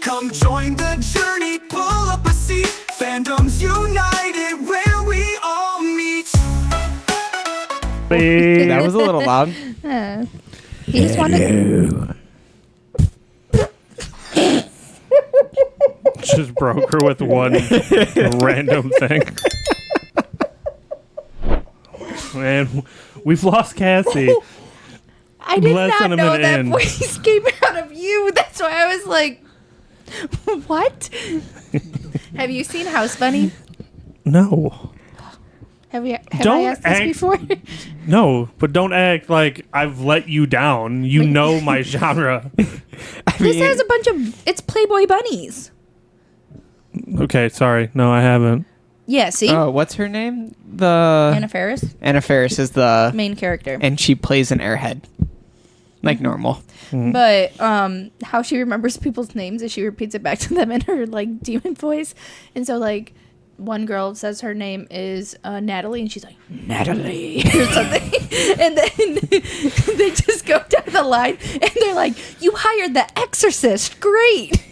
Come join the journey, pull up a seat. Fandoms united where we all meet. That was a little loud. He just wanted. Just broke her with one random thing. Man, we've lost Cassie. I did Less than not a know minute that in. voice came out of you. That's why I was like, what? Have you seen House Bunny? No. Have I Don't asked this act- before? No, but don't act like I've let you down. You know my genre. This has a bunch of, it's Playboy bunnies. Okay, sorry. No, I haven't. Yeah, see? Oh, what's her name? Anna Faris, Anna Faris is the main character. and she plays an airhead, like normal. But how she remembers people's names is she repeats it back to them in her like demon voice. And so like one girl says her name is Natalie, and she's like Natalie or something, and then they just go down the line and they're like, "You hired the Exorcist, great."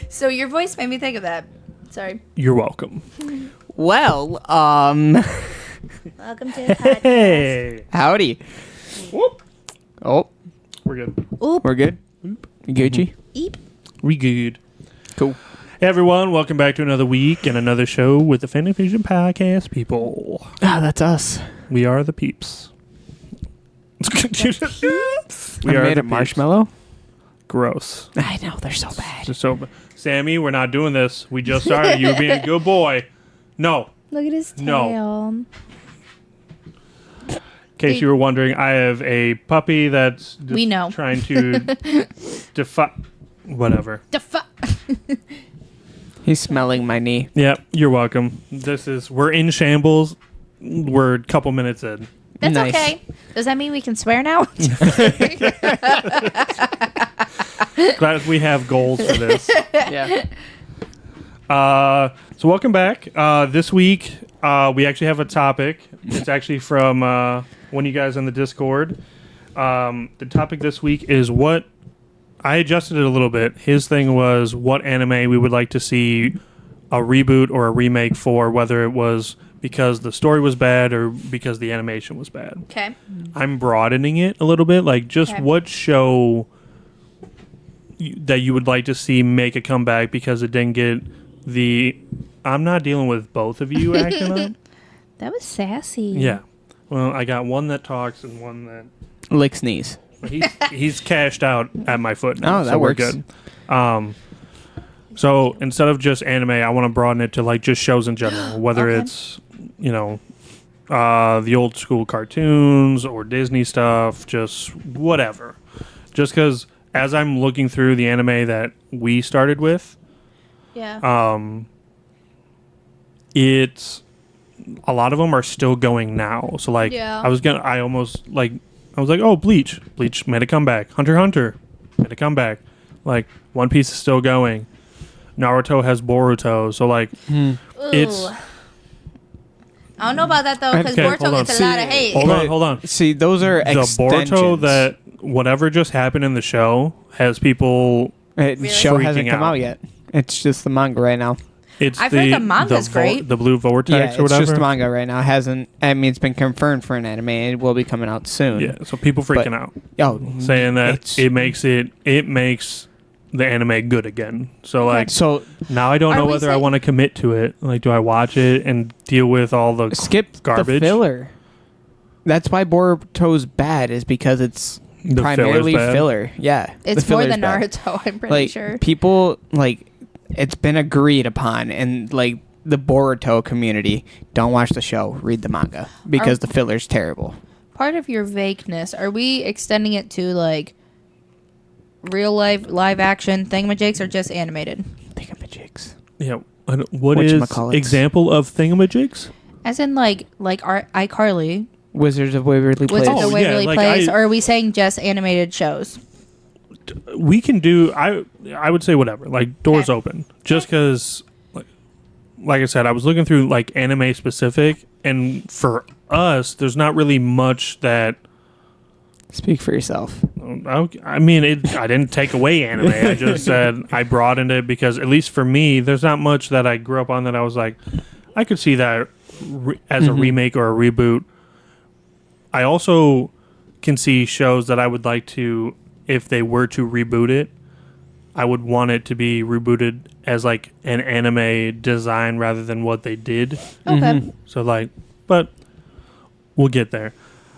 So your voice made me think of that. Sorry. You're welcome. Well, Welcome to the podcast. Hey. howdy. Whoop. Oh, We're good. Oop, we're good. Gucci. eep. We good. Cool. Hey everyone, welcome back to another week and another show with the Fandom Vision Podcast people. Ah, that's us. We are the peeps. We I are made the a marshmallow. Gross. I know they're so bad. Just so, Sammy, we're not doing this. We just started. You're being a good boy. No. Look at his No. tail. In case you were wondering, I have a puppy that's just We know. trying to defy. Whatever. He's smelling my knee. Yep, you're welcome. We're in shambles. We're a couple minutes in. That's Nice. okay. Does that mean we can swear now? Glad we have goals for this. Yeah. So welcome back. This week, we actually have a topic. It's actually from one of you guys on the Discord. The topic this week is what I adjusted it a little bit. His thing was what anime we would like to see a reboot or a remake for, whether it was because the story was bad or because the animation was bad. Okay. I'm broadening it a little bit, like just Okay. what show that you would like to see make a comeback because it didn't get the. I'm not dealing with both of you acting up. That was sassy. Yeah. Well, I got one that talks and one that Lick sneeze. he's cashed out at my foot now, Oh, that so we're works. good. So instead of just anime, I want to broaden it to like just shows in general, whether Okay. it's the old school cartoons or Disney stuff, just whatever. Just because as I'm looking through the anime that we started with, Yeah. it's a lot of them are still going now. So like Yeah. I was like, oh, Bleach made a comeback. Hunter x Hunter made a comeback. Like One Piece is still going. Naruto has Boruto. So like it's Ooh. I don't know about that though, because Okay, hold Boruto on. gets a lot of hate. hold on. See, those are The extensions. Boruto that whatever just happened in the show has people. The show Freaking hasn't come out. out yet. It's just the manga right now. It's I've heard the manga's great. The Blue Vortex Yeah, or it's whatever. just the manga right now. It hasn't. I mean, it's been confirmed for an anime. It will be coming out soon. Yeah, so people freaking out, Oh, saying that it's- it makes the anime good again. So like So now I don't Are know we whether I saying- want to commit to it. Like, do I watch it and deal with all the skip garbage? the filler. That's why Boruto's bad, is because it's The primarily filler's bad? filler. Yeah, It's the more filler's than bad. Naruto, I'm pretty Like sure. people, like it's been agreed upon, and like the Boruto community don't watch the show, read the manga because the filler's terrible. Part of your vagueness, are we extending it to like real live action thingamajigs or just animated? Thingamajigs. Yeah. What is Whatchamacallits. example of thingamajigs? As in like iCarly, Wizards of Waverly Place. Wizards of yeah, Waverly like Place, or are we saying just animated shows? We can do. I would say whatever. Like doors Okay. open. Just because, like I said, I was looking through like anime specific, and for us, there's not really much that Speak for yourself. I mean, I didn't take away anime. I just said I broadened it because, at least for me, there's not much that I grew up on that I was like, I could see that as a remake or a reboot. I also can see shows that I would like to, if they were to reboot it, I would want it to be rebooted as like an anime design rather than what they did. Okay. So like, but we'll get there.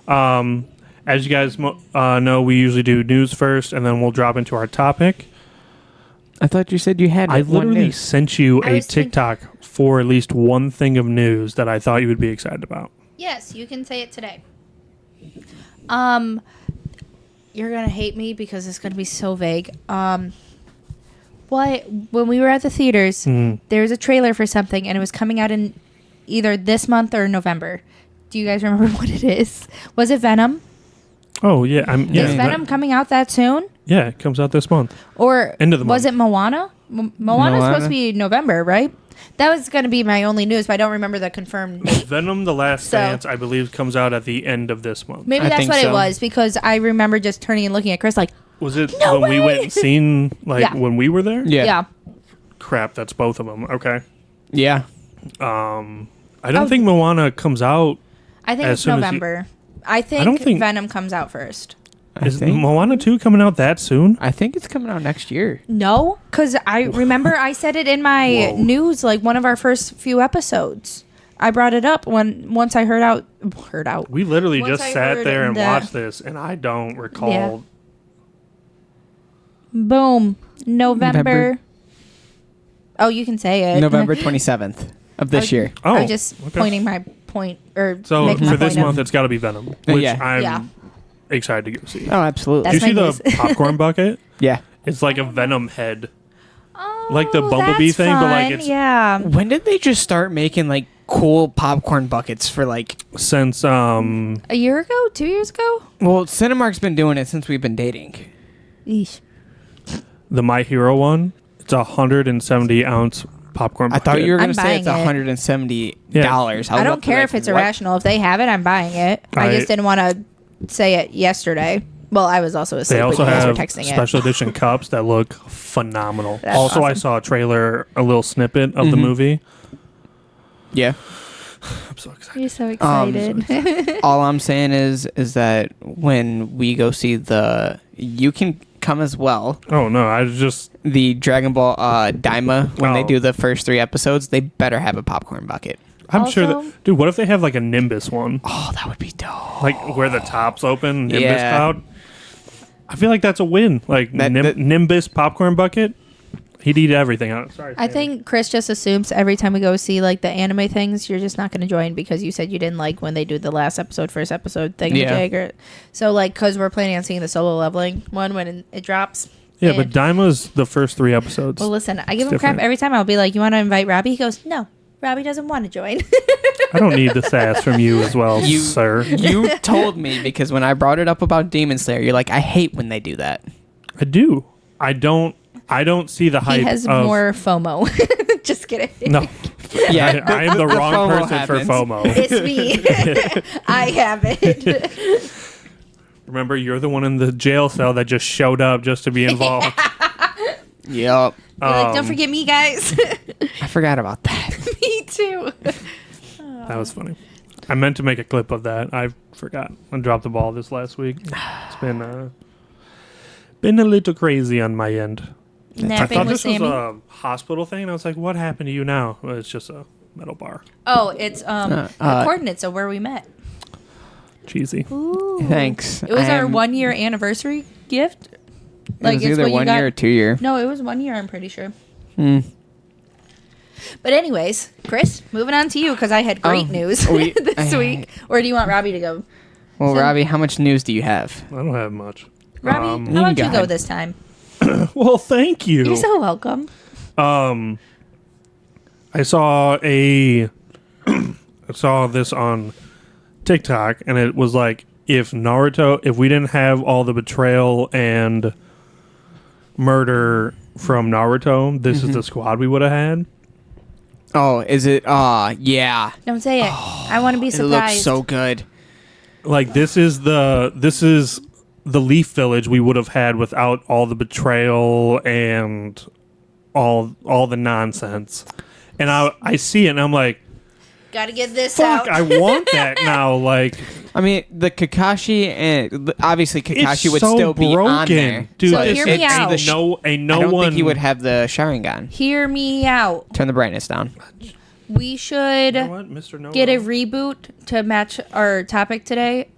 As you guys know, we usually do news first, and then we'll drop into our topic. I thought you said you had I one literally news. sent you I a was TikTok for at least one thing of news that I thought you would be excited about. Yes, you can say it today. You're gonna hate me because it's gonna be so vague. When we were at the theaters, there was a trailer for something, and it was coming out in either this month or November. Do you guys remember what it is? Was it Venom? Oh yeah, Is Venom coming out that soon? Yeah, it comes out this month. Or End of the was month. it Moana? Moana's supposed to be November, right? That was going to be my only news, but I don't remember the confirmed date. Venom: The Last So- Dance, I believe, comes out at the end of this month. Maybe I that's think what so. it was, because I remember just turning and looking at Chris like, Was it No when we way! went and seen Yeah. when we were there? Yeah. Crap, that's both of them. Okay. Yeah. I don't think Moana comes out. I think As it's soon as you- November. I think, don't think- Venom comes out first. Is Moana 2 coming out that soon? I think it's coming out next year. No, because I remember I said it in my Whoa. news, like one of our first few episodes. I brought it up once I heard out. We literally Once just I sat heard there and that- watched this, and I don't recall. Yeah. Boom, November. November. Oh, you can say it. November 27th of this year. Oh, I was just okay. pointing my point, or So making my for this point month, of- it's got to be Venom, which Yeah. I'm Yeah. excited to go see. Oh, absolutely. That's Do you see my the news. popcorn bucket? Yeah. It's like a Venom head. Oh, like the Bumblebee that's thing, but, like, fun. it's- yeah. When did they just start making like cool popcorn buckets for like? Since A year ago, 2 years ago. Well, Cinemark's been doing it since we've been dating. Eesh. the My Hero one, it's 170-ounce popcorn I bucket. thought you were going I'm to say it's buying it. $170. I don't care if it's irrational. If they have it, I'm buying it. I I- just didn't want to say it yesterday. Well, I was also asleep They also when you guys were have texting special edition cups that look phenomenal. That's also, I awesome. saw a trailer, a little snippet of the movie. Yeah. I'm so it. excited. You're so excited. All I'm saying is that when we go see you can come as well. Oh no, I just The Dragon Ball Daima, when they Oh. do the first 3 episodes, they better have a popcorn bucket. I'm sure Also- that dude. What if they have like a Nimbus one, Oh, that would be dope. like where the top's open, Nimbus Yeah. cloud? I feel like that's a win. Like That- Nimbus popcorn bucket, he'd eat everything out. Sorry, I Sammy. think Chris just assumes every time we go see like the anime things, you're just not going to join because you said you didn't like when they do the last episode, first episode thing. Yeah. So like, because we're planning on seeing the solo leveling one when it drops. Yeah, And- but Daima's the first 3 episodes. Well, listen, I give him different. crap every time. I'll be like, "You want to invite Robbie?" He goes, "No, Robbie doesn't want to join." I don't need the sass from you as well, You- sir. You told me because when I brought it up about Demon Slayer, you're like, I hate when they do that. I do. I don't see the hype He has of more FOMO. Just kidding. no. Yeah, I am the wrong FOMO person happens. for FOMO. It's me. I have it. Remember, you're the one in the jail cell that just showed up just to be involved. Yep. You're like, don't forget me, guys. I forgot about that. Me too. That was funny. I meant to make a clip of that. I forgot. I dropped the ball this last week. It's been a little crazy on my end. I Napping thought with this was Sammy. a hospital thing, and I was like, "What happened to you now?" Well, it's just a metal bar. Oh, it's the coordinates of where we met. Cheesy. Ooh. Thanks. It was our 1 year anniversary gift. It was either what you 1 got- year or 2 year. No, it was 1 year. I'm pretty sure. Hmm. But anyways, Chris, moving on to you because I had great news this week. Or do you want Robbie to go? Well, So- Robbie, how much news do you have? I don't have much. Robbie, you how about can you go go ahead. this time? Well, thank you. You're so welcome. I saw I saw this on TikTok, and it was like, if we didn't have all the betrayal and murder from Naruto, this is the squad we would have had. Oh, is it? Yeah. Don't say it. I want to be It surprised. looks so good. Like, this is the Leaf Village we would have had without all the betrayal and all the nonsense. And I see it and I'm like, Gotta get this fuck, out. I want that now. Like, I mean, the Kakashi and obviously Kakashi it's would so still be on broken. there. Dude, So it's, hear me out. I I don't one think he would have the Sharingan. Hear me out. Turn the brightness down. We should You know what, Mr. Know get a reboot to match our topic today.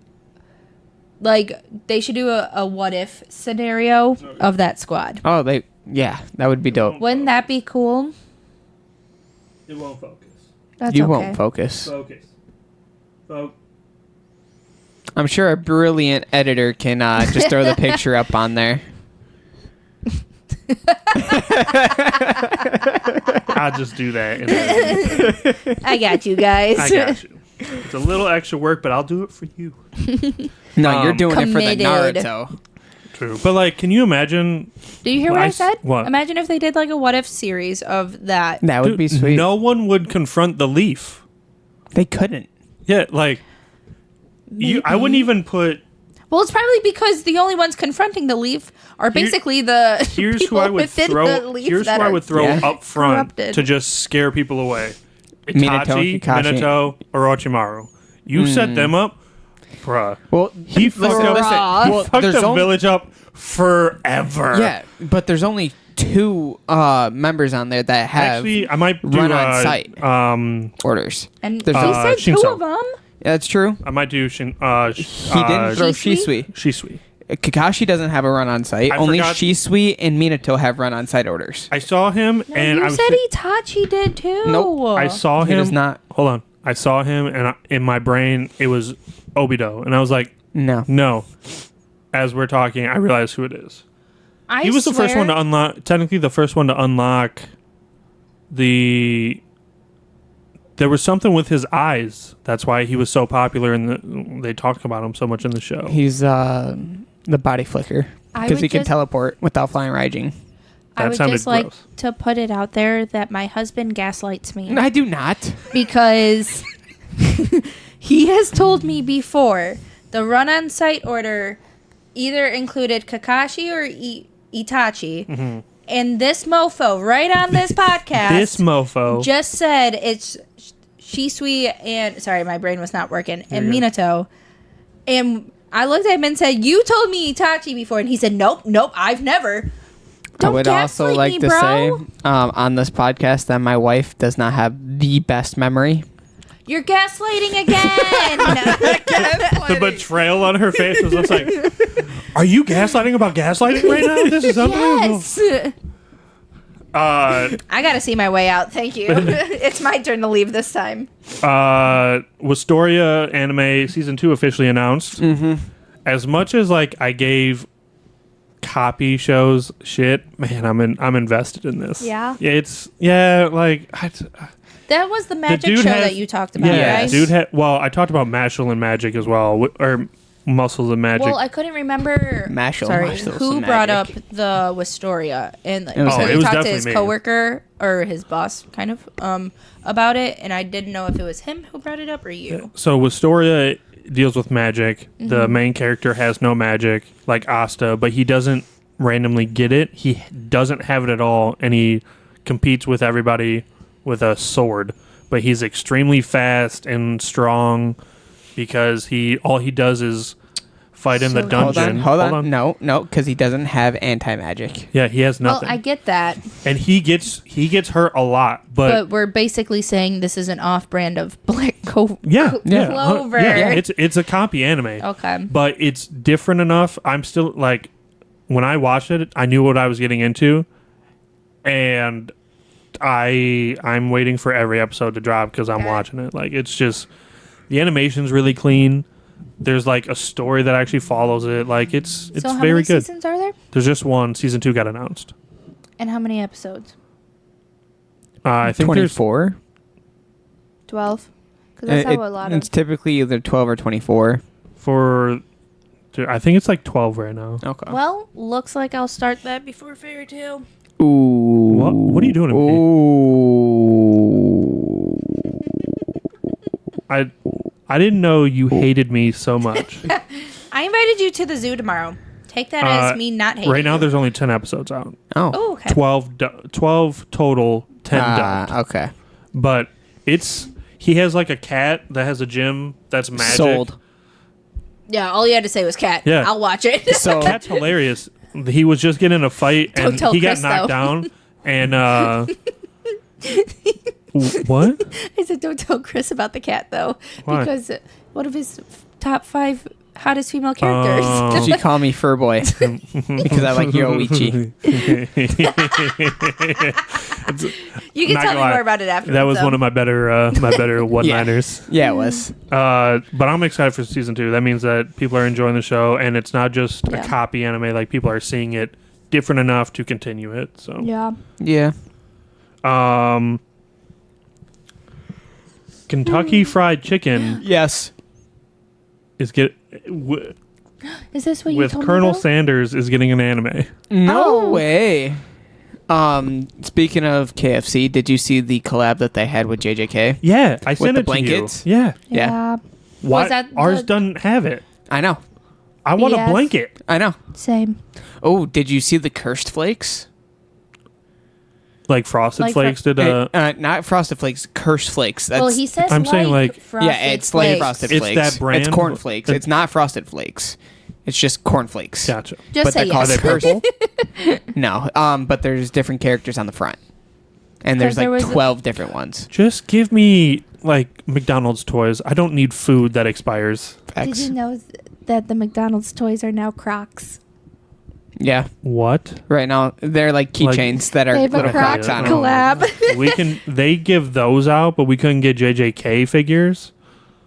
Like, they should do a what if scenario of that squad. Oh, that would be dope. Wouldn't that be cool? It won't focus. That's You okay. won't focus. Focus. I'm sure a brilliant editor can just throw the picture up on there. I'll just do that. I got you guys. I got you. It's a little extra work, but I'll do it for you. No, you're doing it for the Committed. Naruto. True. But, like, can you imagine? Do you hear what I said? What? Imagine if they did like a what if series of that. That would Dude, be sweet. No one would confront the Leaf. They couldn't. Yeah, like, I wouldn't even put. Well, it's probably because the only ones confronting the Leaf are basically the Here's people who I would within throw. the Leaf Here's who that I are would throw Yeah. up front corrupted. to just scare people away. Minato, Itachi, Kakashi. Minato, or Orochimaru. You set them up, bruh. Well, He fucked Bruh. up. He well, fucked there's the only, village up forever. yeah, but there's only 2 members on there that have Actually, I might do run on site I orders. And There's he a- said 2 Shinso. of them. Yeah, that's true. might do He didn't throw Shisui? Shisui. Shisui. Kakashi doesn't have a run on site. I Only forgot- Shisui and Minato have run on site orders. I saw him, and you I was said Itachi did too. Nope. I saw He him. does not. Hold on. I saw him, and in my brain, it was Obito, and I was like, No. no. As we're talking, I realized who it is. I He was the first swear- one to unlock. Technically, the first one to unlock the. There was something with his eyes. That's why he was so popular, and they talked about him so much in the show. He's the body flicker I because would he can just- teleport without flying Raijin. I That would sounded just like gross. to put it out there that my husband gaslights me I do not. because he has told me before the run on site order either included Kakashi or Itachi, and this mofo right on this podcast This mofo. just said it's Shisui and sorry, my brain was not working, and you go. Minato. And I looked at him and said, "You told me Itachi before," and he said, "Nope, I've never." I Don't would also gaslight like me, to bro. say on this podcast that my wife does not have the best memory. You're gaslighting again. The betrayal on her face was just like, "Are you gaslighting about gaslighting right now? This is unbelievable." Yes. I gotta see my way out. Thank you. It's my turn to leave this time. Wistoria anime season 2 officially announced. Mm-hmm. As much as like I gave copy shows shit, man, I'm invested in this. Yeah? Like That was the magic dude show has- that you talked about, yeah, right? dude. Well, I talked about Mashal and Magic as well, or Muscles and Magic. Well, I couldn't remember Mashal who some brought up magic. the Wistoria, and was so him. he It was talked to definitely his me. coworker or his boss, kind of, about it, and I didn't know if it was him who brought it up or you. So Wistoria deals with magic. The Mm-hmm. main character has no magic, like Asta, but he doesn't randomly get it. He doesn't have it at all, and he competes with everybody with a sword. But he's extremely fast and strong because all he does is fight in the So- dungeon. Hold on. No, because he doesn't have anti-magic. Yeah, he has nothing, Well, I get that, and he gets hurt a lot. but we're basically saying this is an off-brand of Black Yeah, Clover. yeah, it's a copy anime. Okay. But it's different enough. I'm still like, when I watched it, I knew what I was getting into, and I'm waiting for every episode to drop because I'm Okay. watching it. Like, it's just the animation's really clean. There's like a story that actually follows it. Like, it's So how very many good. seasons are there? There's just one. Season 2 got announced. And how many episodes? I think there's 24. 12? Because that's how a lot of... It's typically either 12 or 24. I think it's like 12 right now. Okay. Well, looks like I'll start that before Fairy Tail. Ooh. What are you doing to me? Ooh. I didn't know you hated me so much. I I invited you to the zoo tomorrow. Take that as me not hating Right now, you. there's only 10 episodes out. Oh, okay. 12 total, 10 dubbed. Okay. But he has like a cat that has a gym that's magic. Sold. Yeah, all you had to say was cat. Yeah. I'll watch it. So Cat's hilarious. He was just getting in a fight and Don't tell he Chris, got knocked though. down. And what? I said, don't tell Chris about the cat, though. Why? Because one of his top 5 hottest female characters. she call me fur boy because I like Yoichi. You can Not tell gonna me lie. more about it after. That was one of my better one-liners. Yeah, it was. But I'm excited for season 2. That means that people are enjoying the show, and it's not just a Yeah. copy anime. Like people are seeing it different enough to continue it. So Yeah. Yeah. Kentucky Fried Chicken Yes. is Is this what you with told Colonel me, though? Sanders is getting an anime. No Oh. way. Speaking of KFC, did you see the collab that they had with JJK? Yeah, I sent the it blankets? to you. Yeah. Yeah. Why Was that ours the- doesn't have it? I know. I want Yes. a blanket. I know. Same. Oh, did you see the cursed flakes? Like Frosted Like Flakes did Not frosted flakes, cursed flakes. That's, Well, he says I'm saying, like- frosted yeah, it's like flakes. frosted It's flakes. that brand? It's corn flakes. It- It's not frosted flakes. It's just corn flakes. Gotcha. Just But say they're called yes. cursed. No. But there's different characters on the front, and there's 'Cause there like was- 12 different ones. Just give me like McDonald's toys. I don't need food that expires. Did X. you know that the McDonald's toys are now Crocs? Yeah. What? Right now, they're like keychains that are They have a little Croc Crocs on collab. them. collab. They give those out, but we couldn't get JJK figures.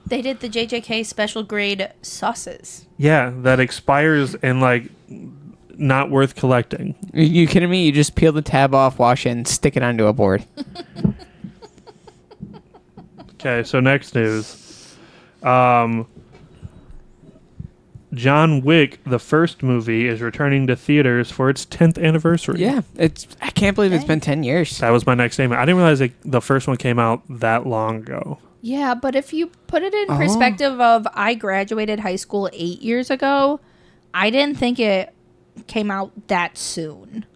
They did the JJK special grade sauces. Yeah, that expires and like not worth collecting. You kidding me? You just peel the tab off, wash it, and stick it onto a board. Okay, so next news. John Wick, the first movie, is returning to theaters for its 10th anniversary. Yeah, I can't believe it's been 10 years. That was my next statement. I didn't realize the first one came out that long ago. Yeah, but if you put it in perspective of I graduated high school 8 years ago, I didn't think it came out that soon.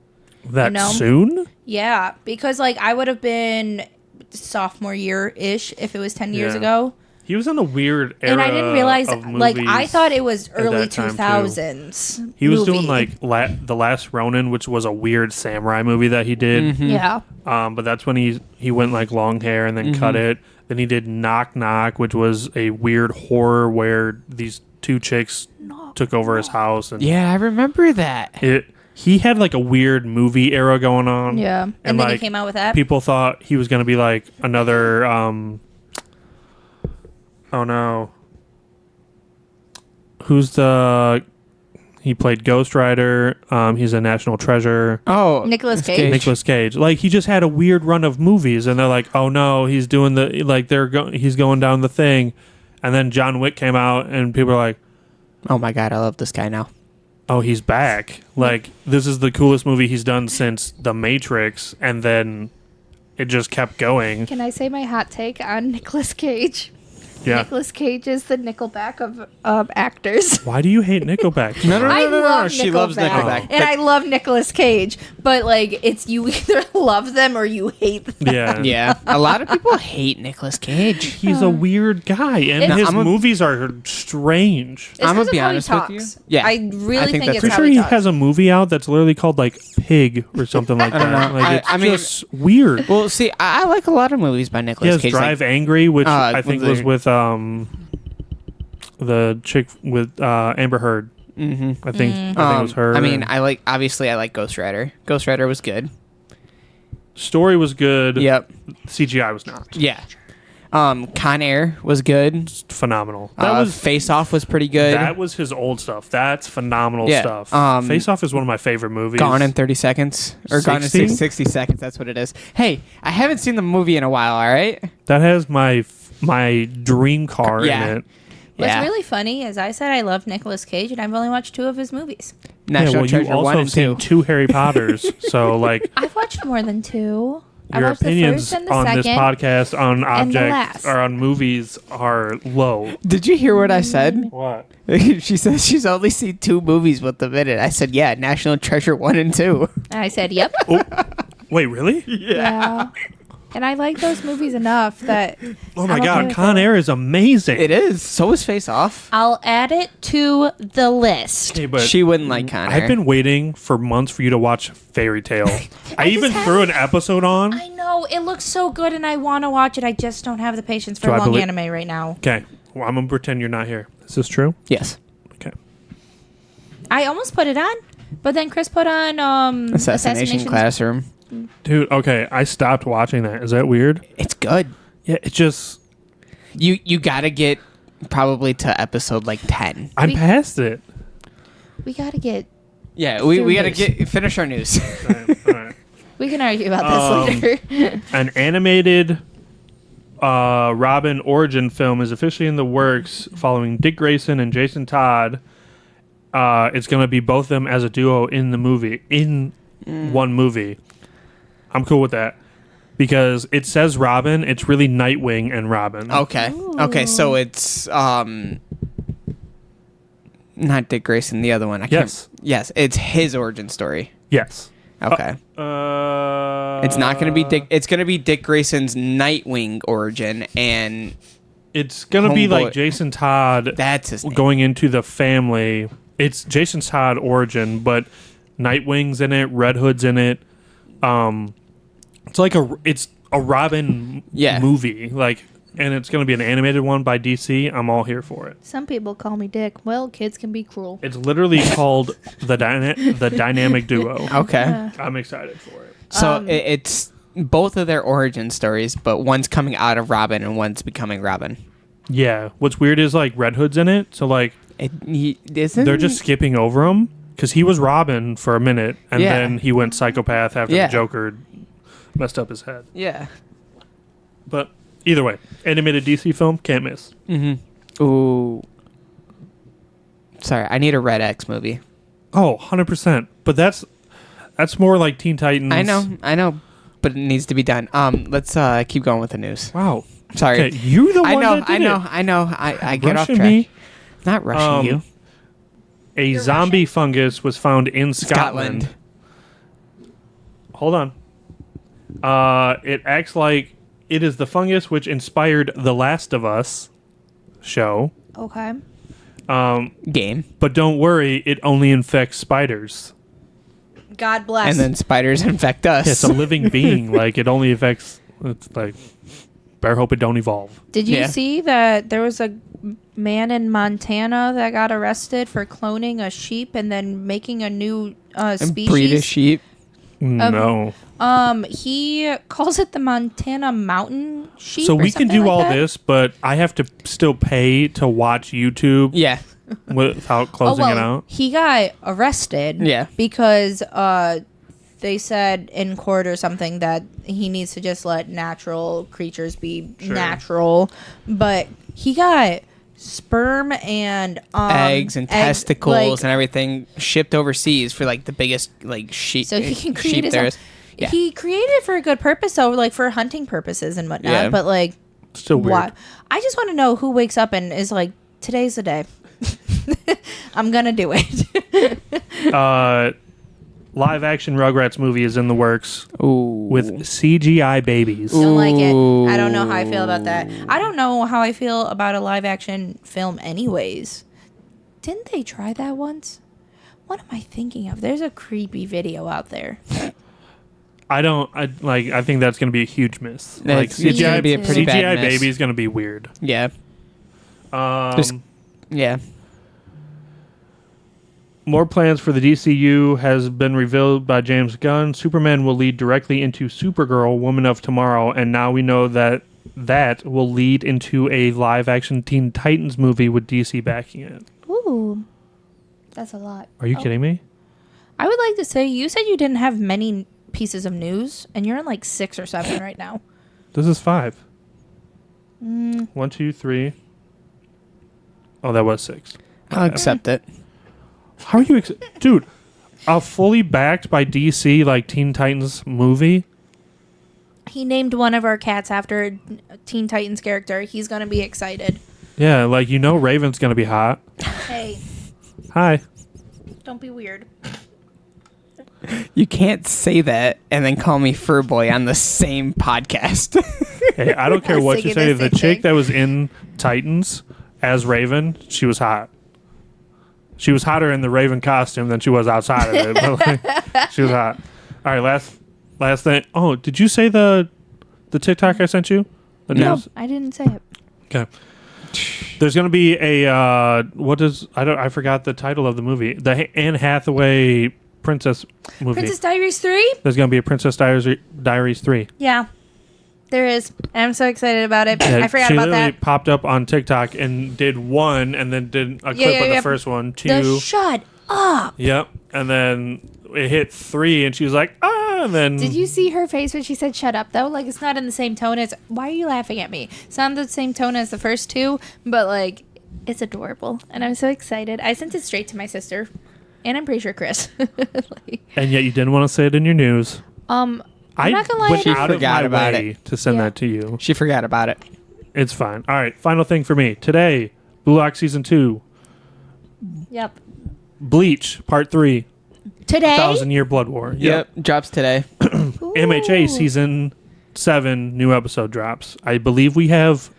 That know? soon? Yeah, because like I would have been sophomore year-ish if it was 10 years Yeah. ago. He was in a weird era. And I didn't realize, of like, I movies thought it was at early that time, too. 2000s. He was movie. doing like The Last Ronin, which was a weird samurai movie that he did. Yeah. But that's when he went like long hair and then cut it. Then he did Knock Knock, which was a weird horror where these two chicks took over his house. And Yeah, I remember that. he had like a weird movie era going on. Yeah. And then he like, came out with that. People thought he was going to be like another. Oh no. Who's the? He played Ghost Rider. He's a National Treasure. Oh, Nicolas Cage. Nicolas Cage. Like he just had a weird run of movies, and they're like, "Oh no, he's doing the like he's going down the thing," and then John Wick came out, and people are like, Oh my god, I love this guy now. "Oh, he's back!" Like this is the coolest movie he's done since The Matrix, and then it just kept going. Can I say my hot take on Nicolas Cage? Yeah. Nicolas Cage is the Nickelback of actors. Why do you hate Nickelback? No, no, no, I no, no, love no. She loves Nickelback. and I love Nicolas Cage, but like it's you either love them or you hate them. Yeah. Yeah, a lot of people hate Nicolas Cage. He's a weird guy, and It's- his I'm a- movies are strange. It's I'm gonna 'cause of be how he honest with you. talks. Yeah, I really I think think that's it's Pretty how sure he he talks. has a movie out that's literally called like Pig or something like I don't that. know. Like it's I mean- just weird. Well, see, I like a lot of movies by He Nicolas has Cage. Drive like, Angry, which I with think the- was with the chick with Amber Heard. I think it was her. I mean, I like Ghost Rider. Ghost Rider was good. story was good. Yep. CGI was not. Yeah. Con Air was good. Phenomenal. That was Face Off was pretty good. that was his old stuff. That's phenomenal Yeah, stuff. Face Off is one of my favorite movies. Gone in 30 Seconds. Or Gone in 60? 60 Seconds. That's what it is. Hey, I haven't seen the movie in a while, all right? That has my dream car Yeah. in it. What's Yeah. really funny is I said I love Nicolas Cage, and I've only watched 2 of his movies. National yeah, well, Treasure you also 1 have and seen 2. 2 Harry Potters, so like I've watched more than 2. I your watched the opinions first and the on this second podcast on and the objects last. or on movies are low. Did you hear what I said? What? She says she's only seen 2 movies with them in it. I said, yeah, National Treasure 1 and 2. And I said, yep. Oh, wait, really? Yeah. And I like those movies enough that Oh my I'm God, okay with Con it. Air is amazing. It is. So is Face Off. I'll add it to the list. Okay, but She wouldn't like Con Air. I've been waiting for months for you to watch Fairy Tale. I even just threw an episode on. I know it looks so good, and I want to watch it. I just don't have the patience for Do I long believe- anime right now. Okay, well, I'm gonna pretend you're not here. Is this true? Yes. Okay. I almost put it on, but then Chris put on Assassination Classroom. Dude, okay, I stopped watching that. Is that weird? It's good. Yeah, it just You gotta get probably to episode like 10. I'm We- past it. We gotta get. Yeah, we gotta Serious. finish our news. All right. We can argue about this later. An animated Robin origin film is officially in the works following Dick Grayson and Jason Todd. It's going to be both of them as a duo in the movie, in one movie. I'm cool with that because it says Robin. It's really Nightwing and Robin. Okay. Okay, so it's not Dick Grayson, the other one. I Yes. can't. Yes, it's his origin story. Yes. Okay. It's not going to be Dick. It's going to be Dick Grayson's Nightwing origin, and It's going to be Homeboy- like Jason Todd that's his name. going into the family. It's Jason Todd origin, but Nightwing's in it, Red Hood's in it. It's like it's a Robin Yeah. movie, like, and it's going to be an animated one by DC. I'm all here for it. Some people call me Dick. Well, kids can be cruel. It's literally called the Dynamic Duo. Okay. I'm excited for it. So it's both of their origin stories, but one's coming out of Robin and one's becoming Robin. Yeah. What's weird is like Red Hood's in it, so like Isn't they're just skipping over him because he was Robin for a minute, and Yeah. then he went psychopath after Yeah. the Joker messed up his head. Yeah. But either way, animated DC film, can't miss. Mm-hmm. Ooh. Sorry, I need a Red X movie. Oh, 100%. But that's more like Teen Titans. I know, but it needs to be done. Let's keep going with the news. Wow. Sorry. Okay, you the one that did it. I know. I get off Rushing track. me. Not rushing you. A zombie fungus was found in Scotland. Hold on. It acts like it is the fungus which inspired The Last of Us show. Okay. Game. But don't worry, it only infects spiders. God bless. And then spiders infect us. It's a living being. Like, it only affects... It's like... Better hope it don't evolve. Did you Yeah. see that there was a man in Montana that got arrested for cloning a sheep and then making a new species? breed of sheep. No. He calls it the Montana mountain sheep. So or we can something do like all that. this, but I have to still pay to watch YouTube Yeah. without closing it out. He got arrested. Yeah. Because they said in court or something that he needs to just let natural creatures be Sure. natural. But he got sperm and Eggs and testicles like, and everything shipped overseas for like the biggest like sheep. so he can create sheep his there own. is. Yeah. He created it for a good purpose, though, like for hunting purposes and whatnot. Yeah. But like, Still weird. why? I just want to know who wakes up and is like, today's the day. I'm gonna do it. Live action Rugrats movie is in the works Ooh. with CGI babies. Don't like it. I don't know how I feel about that. I don't know how I feel about a live action film anyways. Didn't they try that once? What am I thinking of? There's a creepy video out there. I think that's going to be a huge miss. Like That's- it's gonna be a pretty CGI bad miss. baby is going to be weird. Yeah. Just- Yeah. More plans for the DCU has been revealed by James Gunn. Superman will lead directly into Supergirl, Woman of Tomorrow, and now we know that will lead into a live-action Teen Titans movie with DC backing it. Ooh, that's a lot. Are you kidding me? I would like to say you said you didn't have many pieces of news, and you're in like 6 or 7 right now. This is 5. 1, 2, 3. Oh, that was 6. I'll accept it. How are you, dude? A fully backed by DC like Teen Titans movie? He named one of our cats after a Teen Titans character. He's going to be excited. Yeah, like, Raven's going to be hot. Hey, Hi. don't be weird. You can't say that and then call me fur boy on the same podcast. Hey, I don't care was what you thinking say. the The same chick thing. that was in Titans as Raven, she was hot. She was hotter in the Raven costume than she was outside of it. But like, she was hot. All right, last thing. Oh, did you say the TikTok I sent you? The No, news? I didn't say it. Okay. There's going to be a I forgot the title of the movie. The Anne Hathaway Princess movie. Princess Diaries 3? There's going to be a Princess Diaries 3. Yeah, there is. And I'm so excited about it. Yeah, I forgot she about literally that. popped up on TikTok and did one, and then did a clip of the first one, two. Shut up. Yep, and then it hit 3, and she was like, ah, and then. Did you see her face when she said shut up, though? Like, it's not in the same tone as... Why are you laughing at me? It's not in the same tone as the first two, but, like, it's adorable. And I'm so excited. I sent it straight to my sister. And I'm pretty sure Chris. Like, And yet you didn't want to say it in your news. I'm I not gonna lie, went I out of forgot my about way to send Yeah. that to you. She forgot about it. It's fine. All right, final thing for me. Today, Blue Lock Season 2, Yep. Bleach Part 3, Today? 1,000-Year Blood War. Yep. Drops today. Ooh. MHA Season 7 new episode drops. I believe we have...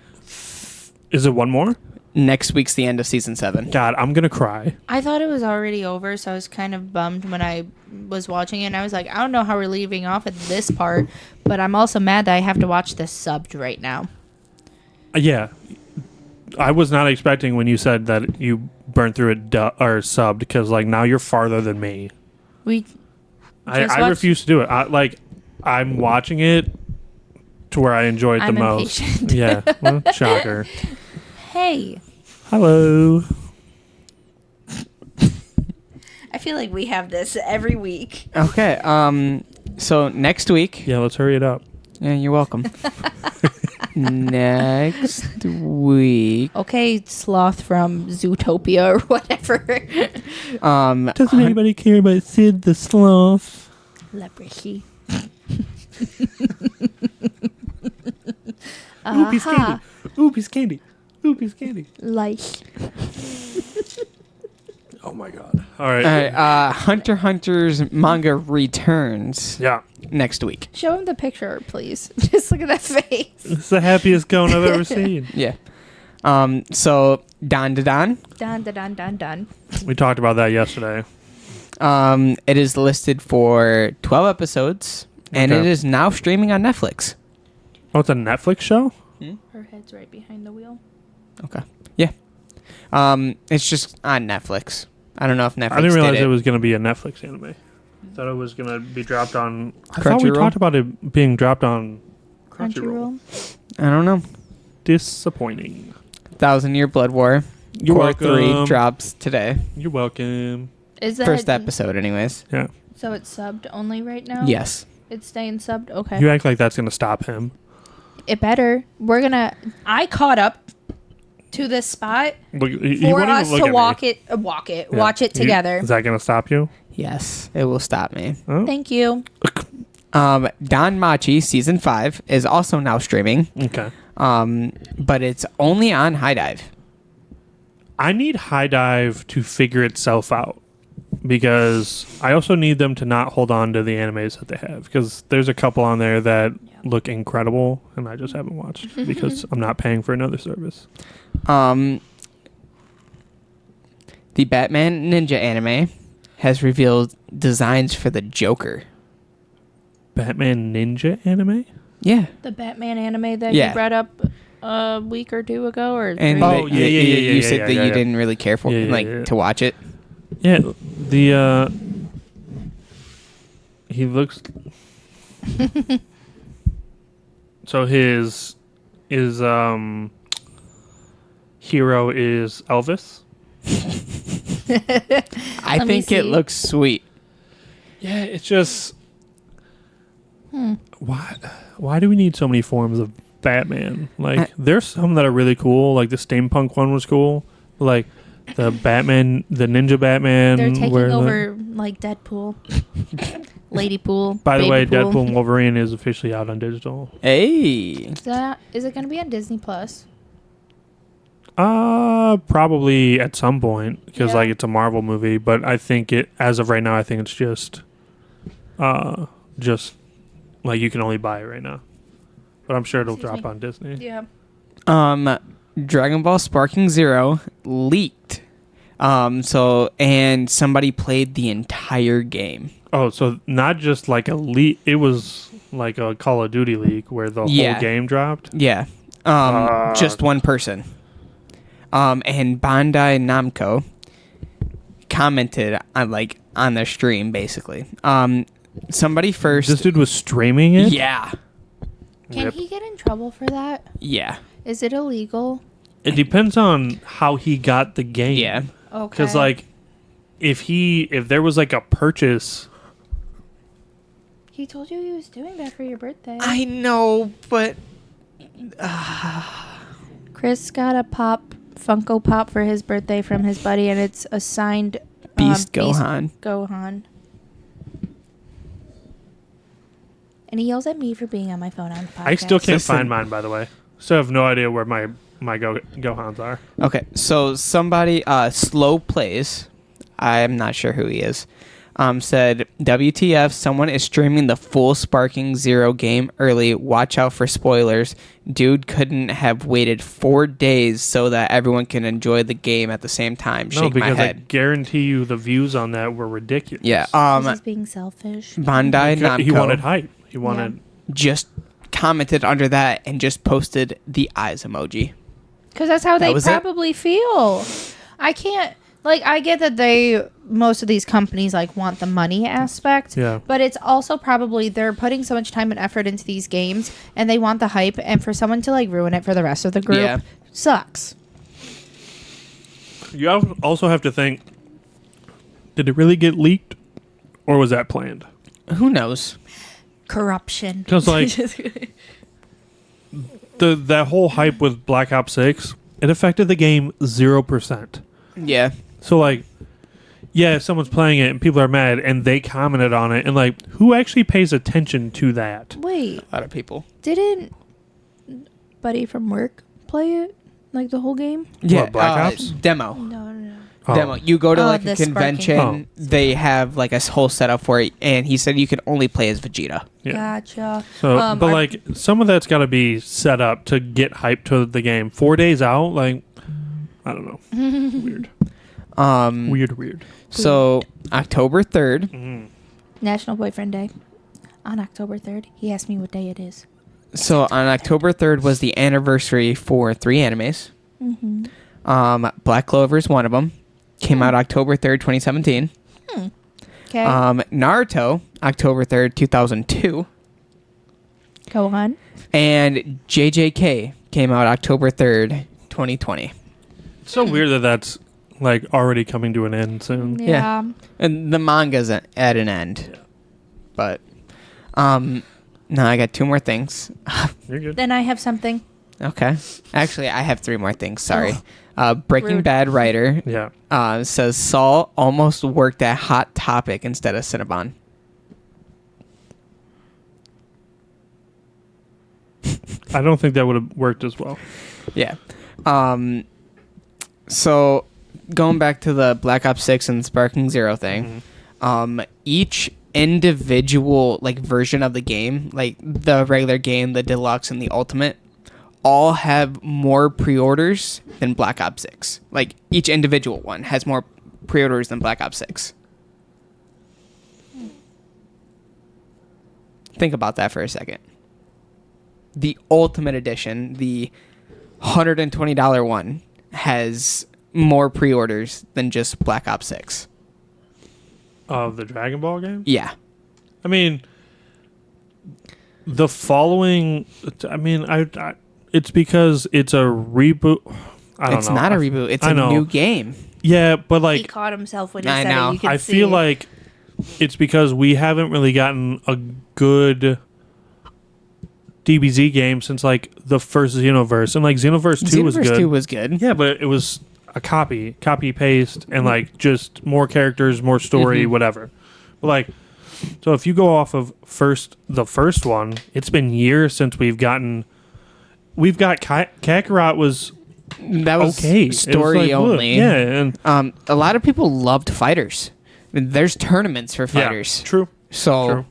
Is it one more? Next week's the end of season 7. God, I'm going to cry. I thought it was already over, so I was kind of bummed when I was watching it. And I was like, I don't know how we're leaving off at this part, but I'm also mad that I have to watch this subbed right now. Yeah. I was not expecting when you said that you burned through it or subbed, because like now you're farther than me. We I Just watch- refuse to do it. I'm watching it to where I enjoy it I'm the most. impatient. Yeah. Well, shocker. Hey, Hello. I feel like we have this every week. Okay. So next week. Yeah, let's hurry it up. Yeah, you're welcome. Next week. Okay, sloth from Zootopia or whatever. Doesn't anybody care about Sid the Sloth? Leprosy. Oop, he's candy. Oop, he's candy. Oop, he's candy. Lice. Oh my god. All right. All right. Hunter x Hunter's manga returns Yeah. next week. Show him the picture, please. Just look at that face. It's the happiest cone I've ever seen. Yeah. So Don to Don. Dun, dun, dun, dun, dun. We talked about that yesterday. It is listed for 12 episodes, and Okay. it is now streaming on Netflix. Oh, it's a Netflix show? Her head's right behind the wheel. Okay. Yeah. It's just on Netflix. I don't know if Netflix I didn't realize did it was going to be a Netflix anime. I thought it was going to be dropped on... I thought we Crunchyroll? talked about it being dropped on Crunchyroll. Crunchyroll. I don't know. Disappointing. 1,000-Year Blood War. You're Core welcome. 3 drops today. You're welcome. Is that First episode, anyways. Yeah. So it's subbed only right now? Yes. It's staying subbed? Okay. You act like that's going to stop him. It better. We're gonna... I caught up to this spot Look, you for won't even us look to at watch me. it, Yeah. watch it You- together. Is that going to stop you? Yes. It will stop me. Oh. Thank you. Don Machi Season 5 is also now streaming. Okay. But it's only on High Dive. I need High Dive to figure itself out, because I also need them to not hold on to the animes that they have, because there's a couple on there that look incredible and I just haven't watched because I'm not paying for another service. The Batman Ninja anime has revealed designs for the Joker. Batman Ninja anime? Yeah. The Batman anime that Yeah. you brought up a week or two ago, or And three? Oh, yeah, you yeah, said yeah, that yeah, you yeah. didn't really care for Yeah. to watch it. Yeah, he looks. So his hero is Elvis. I Let me think it see. looks sweet. Yeah, it's just why do we need so many forms of Batman? Like, there's some that are really cool. Like the steampunk one was cool. Like the Batman, the Ninja Batman. They're taking where the- over like Deadpool. Lady Pool. By the Baby way, Pool. Deadpool and Wolverine is officially out on digital. Hey. Is it going to be on Disney Plus? Probably at some point because Yeah. like it's a Marvel movie, but I think as of right now, I think it's just like you can only buy it right now. But I'm sure it'll Excuse drop me. on Disney. Yeah. Dragon Ball Sparking Zero leaked. And somebody played the entire game. Oh, so not just like a leak; it was like a Call of Duty leak where the Yeah. whole game dropped. Yeah. Just one person. And Bandai Namco commented on their stream basically. Somebody first. This dude was streaming it. Yeah. Can Rip. he get in trouble for that? Yeah. Is it illegal? It depends on how he got the game. Yeah. Okay. Because like, if there was like a purchase. He told you he was doing that for your birthday. I know, but Chris got a Funko Pop for his birthday from his buddy, and it's a signed Beast Gohan. Gohan. And he yells at me for being on my phone on the podcast. I still can't Listen. find mine, by the way. Still have no idea where my Gohans are. Okay, so somebody, Slow Plays, I'm not sure who he is, said, WTF, someone is streaming the full Sparking Zero game early. Watch out for spoilers. Dude couldn't have waited 4 days so that everyone can enjoy the game at the same time. No, Shake my because I head. guarantee you the views on that were ridiculous. Yeah, This is being selfish. Bandai Namco He wanted hype. He wanted. just commented under that and just posted the eyes emoji. Because that's how they was it? probably feel. I can't. Like, I get that most of these companies, like, want the money aspect. Yeah. But it's also probably they're putting so much time and effort into these games, and they want the hype, and for someone to, like, ruin it for the rest of the group Yeah. sucks. You also have to think: did it really get leaked, or was that planned? Who knows? Corruption. Because like that whole hype with Black Ops 6, it affected the game 0%. Yeah. So like, yeah, if someone's playing it and people are mad and they commented on it, and like, who actually pays attention to that? Wait, A lot of people. didn't Buddy from work play it? Like, the whole game? Yeah, Black Ops? Demo. No. Oh. Demo. You go to like the a Sparking. convention, they have like a whole setup for it, and he said you can only play as Vegeta. Yeah. Gotcha. So, but I- like, some of that's got to be set up to get hype to the game. 4 days out, like, I don't know, weird. So October 3rd. National Boyfriend Day. On October 3rd. He asked me what day it is. So on October 3rd was the anniversary for 3 animes. Black Clover is one of them. Came out October 3rd, 2017. Okay. Naruto, October 3rd, 2002. Go on. And JJK came out October 3rd, 2020. It's so weird that that's like already coming to an end soon. Yeah. And the manga's at an end. But, no, I got 2 more things. You're good. Then I have something. Okay. Actually, I have 3 more things. Sorry. Breaking Rude. Bad writer Yeah. says Saul almost worked at Hot Topic instead of Cinnabon. I don't think that would have worked as well. Yeah. So going back to the Black Ops 6 and Sparking Zero thing, each individual like version of the game, like the regular game, the deluxe, and the ultimate, all have more pre-orders than Black Ops 6. Like each individual one has more pre-orders than Black Ops 6. Think about that for a second. The Ultimate Edition, the $120 one, has more pre-orders than just Black Ops 6. Of the Dragon Ball game? Yeah. I mean, the following. I mean, I it's because it's a reboot. I don't It's know. not a reboot. It's I a know. new game. Yeah, but He like, caught himself when he I said know. it. You can I see feel it. like it's because we haven't really gotten a good DBZ game since like the first Xenoverse, and like Xenoverse 2 was Xenoverse good. 2 was good. Yeah, but it was a copy paste, and like just more characters, more story, whatever. But like, So if you go off of the first one, it's been years since we've got Kakarot was That was okay. It was story like, look, only. yeah, and A lot of people loved fighters. I mean, there's tournaments for fighters. Yeah, true. So True.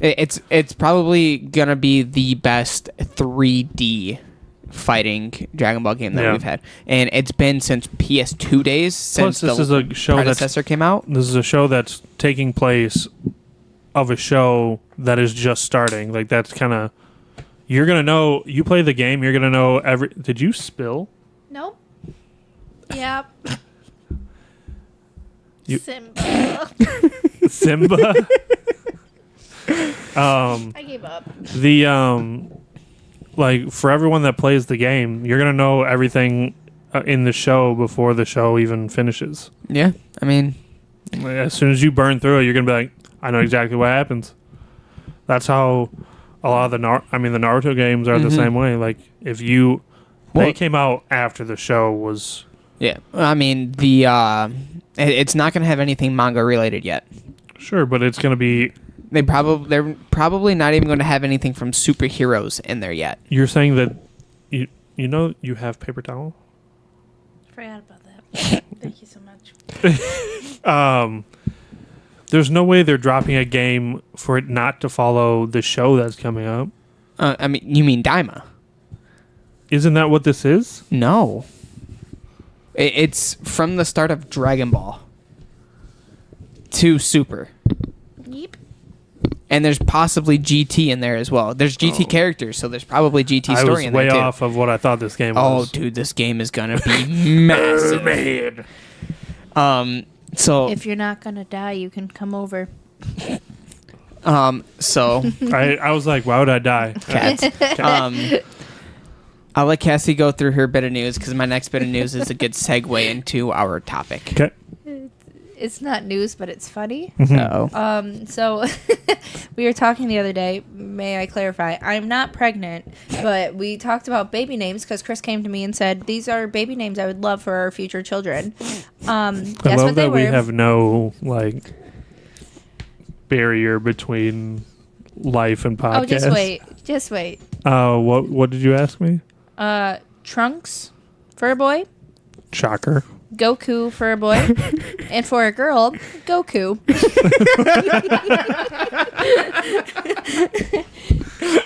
it's probably gonna be the best 3D fighting Dragon Ball game that Yeah. we've had, and it's been since PS2 days since Plus, this the is a show predecessor came out. This is a show that's taking place of a show that is just starting. Like that's kind of you're gonna know. You play the game, you're gonna know every. Did you spill? Nope. Yep. You- Simba. Simba. I gave up. The like for everyone that plays the game, you're gonna know everything in the show before the show even finishes. Yeah, I mean, As soon as you burn through it, you're gonna be like, I know exactly what happens. That's how a lot of the Naruto games are the same way. Like if they Well- came out after the show was. yeah, I mean it's not gonna have anything manga related yet. Sure, but it's gonna be. They're probably not even going to have anything from superheroes in there yet. You're saying that you know you have paper towel. Forgot about that. Thank you so much. There's no way they're dropping a game for it not to follow the show that's coming up. I mean, you mean Daima? Isn't that what this is? No. It's from the start of Dragon Ball to Super. Yeep. And there's possibly GT in there as well. There's GT characters, so there's probably GT I story was in way there too. off of what I thought this game Oh, was. dude, this game is gonna be massive. So If you're not gonna die, you can come over. so I was like, why would I die? cats. I'll let Cassie go through her bit of news because my next bit of news is a good segue into our topic. Okay. It's not news, but it's funny. Uh-oh. So we were talking the other day. May I clarify? I'm not pregnant, but we talked about baby names because Chris came to me and said these are baby names I would love for our future children. I Guess love what they that we were? have no like barrier between life and podcast. Oh, just wait. What did you ask me? Trunks for a boy, Shocker. Goku for a boy, and for a girl, Goku.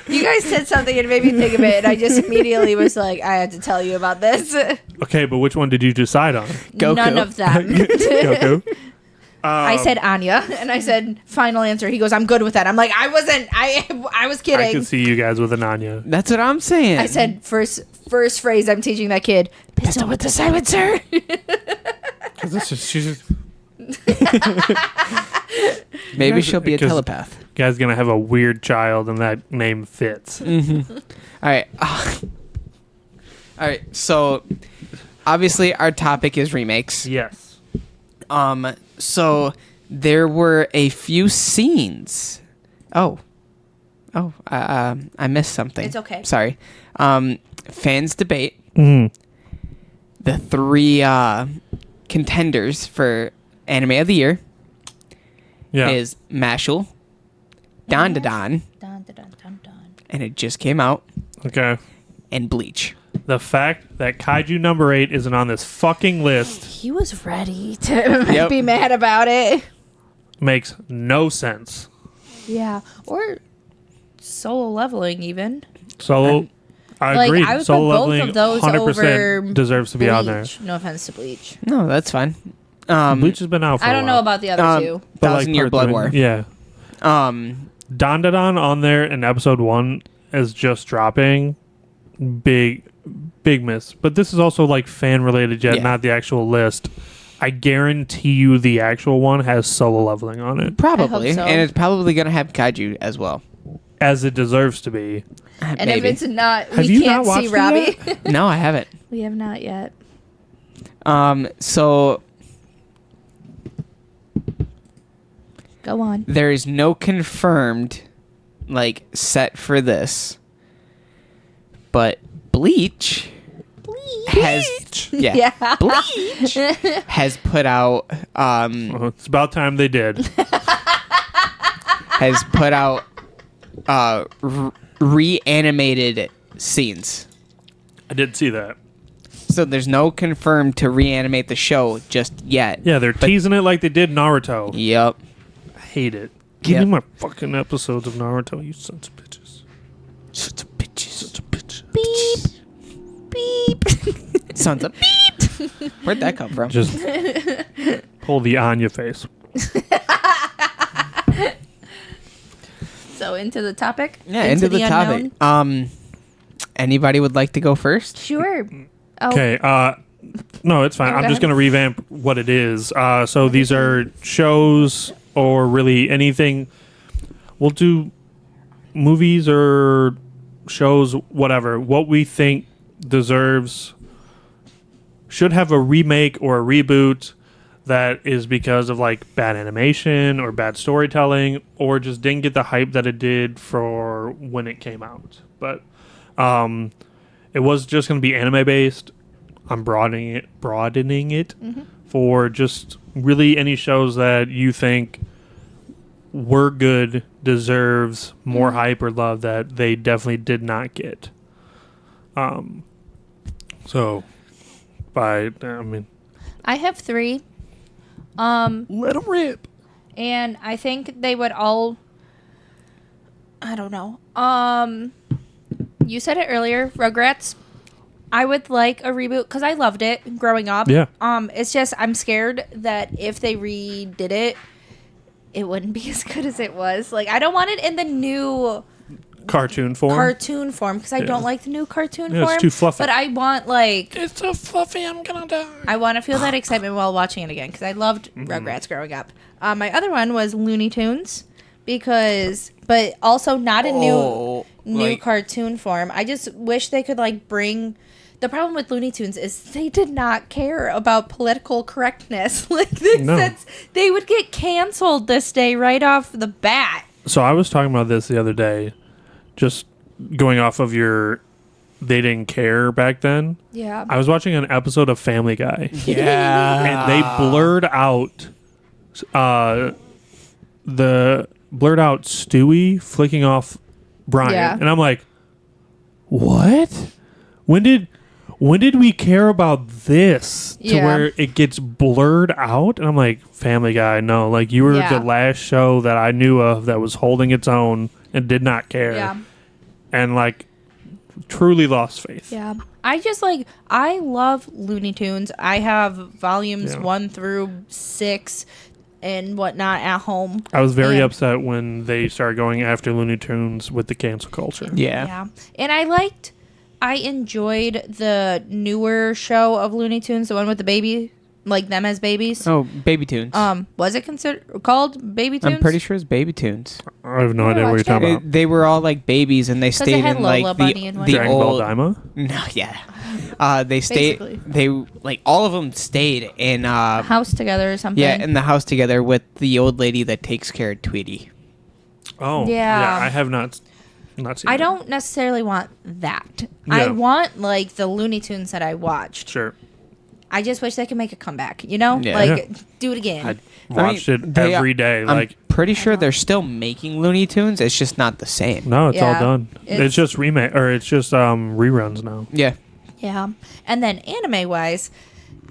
You guys said something and it made me think of it, and I just immediately was like, I had to tell you about this. Okay, but which one did you decide on? Goku. None of them. Goku. I said Anya, and I said final answer. He goes, I'm good with that. I'm like, I wasn't. I was I kidding. could see you guys with an Anya. That's what I'm saying. I said first phrase I'm teaching that kid. Pistol with the silencer. She's Maybe she'll be a Because- telepath. guy's gonna have a weird child, and that name fits. All right. All right. So obviously our topic is remakes. Yes. So there were a few scenes. I missed something. It's okay. Sorry. Fans debate. Mm. The three contenders for Anime of the Year Yeah. is Mashal, Don, Dun, dun, dun, dun, dun. and it just came out, Okay. and Bleach. The fact that Kaiju number 8 isn't on this fucking list He was ready to Yep. be mad about it. makes no sense. Yeah, or solo leveling even. Solo, I Like, agree. I would Solo put both leveling of those 100% over deserves to be on there. Bleach. No offense to Bleach. No, that's fine. Bleach has been out for I a don't while. know about the other two. But, like, Thousand Year part Blood three- War. Yeah. Don on there in episode 1 is just dropping. Big miss. But this is also like fan related yet, Yeah. not the actual list. I guarantee you the actual one has solo leveling on it. Probably, so. and it's probably gonna have Kaiju as well. As it deserves to be. And Maybe. if it's not, Have we you can't not see watched Robbie. it No, I haven't. We have not yet. So Go on. there is no confirmed like set for this, but Bleach has Yeah. Bleach has put out Well, it's about time they did. has put out reanimated scenes. I did see that. So there's no confirmed to reanimate the show just yet. Yeah, they're teasing it like they did Naruto. Yep. I hate it. Give Yep. me my fucking episodes of Naruto, you sons of bitches. Sons of bitches. Sons of bitches. Beep. Sons of beep. Where'd that come from? Just pull the Anya face. So into the topic. Yeah, into the topic. unknown? Anybody would like to go first? Sure. Oh, Okay, no, it's fine. Go I'm just ahead. going to revamp what it is. So these are shows or really anything. We'll do movies or shows, whatever. What we think should have a remake or a reboot that is because of like bad animation or bad storytelling or just didn't get the hype that it did for when it came out. But it was just going to be anime based. I'm broadening it for just really any shows that you think were good, deserves more hype or love that they definitely did not get. So I I have 3. let them rip. And I think they would all. I don't know. You said it earlier, Rugrats. I would like a reboot because I loved it growing up. Yeah. It's just I'm scared that if they redid it, it wouldn't be as good as it was. Like I don't want it in the new Cartoon form. cartoon form because I don't like the new cartoon Yeah, form. it's too fluffy. But I want like It's so fluffy, I'm gonna die. I want to feel that excitement while watching it again because I loved Rugrats growing up. My other one was Looney Tunes but also not a new like- cartoon form. I just wish they could like bring. The problem with Looney Tunes is they did not care about political correctness. Like they would get canceled this day right off the bat. So I was talking about this the other day, just going off of they didn't care back then. Yeah. I was watching an episode of Family Guy. Yeah. And they blurred out Stewie flicking off Brian. Yeah. And I'm like, what? When did we care about this to Yeah. where it gets blurred out? And I'm like, Family Guy, no. Like, you were Yeah. the last show that I knew of that was holding its own and did not care. Yeah. And, like, truly lost faith. Yeah. I love Looney Tunes. I have volumes 1 through 6 and whatnot at home. I was very And- upset when they started going after Looney Tunes with the cancel culture. Yeah. Yeah. And I enjoyed the newer show of Looney Tunes, the one with the baby, like them as babies. Oh, Baby Tunes. Was it called Baby Tunes? I'm pretty sure it's Baby Tunes. I have no I idea what you're watched talking it. about. They were all like babies, and they it stayed had in Lola like Bunny and the whatnot. Dragon Ball old. Daima? No, yeah. They stayed. Basically. They like all of them stayed in. House together or something. Yeah, in the house together with the old lady that takes care of Tweety. Oh, Yeah. I have not seen I that. don't necessarily want that. Yeah. I want like the Looney Tunes that I watched. Sure. I just wish they could make a comeback. You know, Yeah. like do it again. I watched it they- every day. I'm Like, pretty sure they're still making Looney Tunes. It's just not the same. no, it's all Yeah. done. It's just remake, or it's just reruns now. Yeah. Yeah. And then anime wise,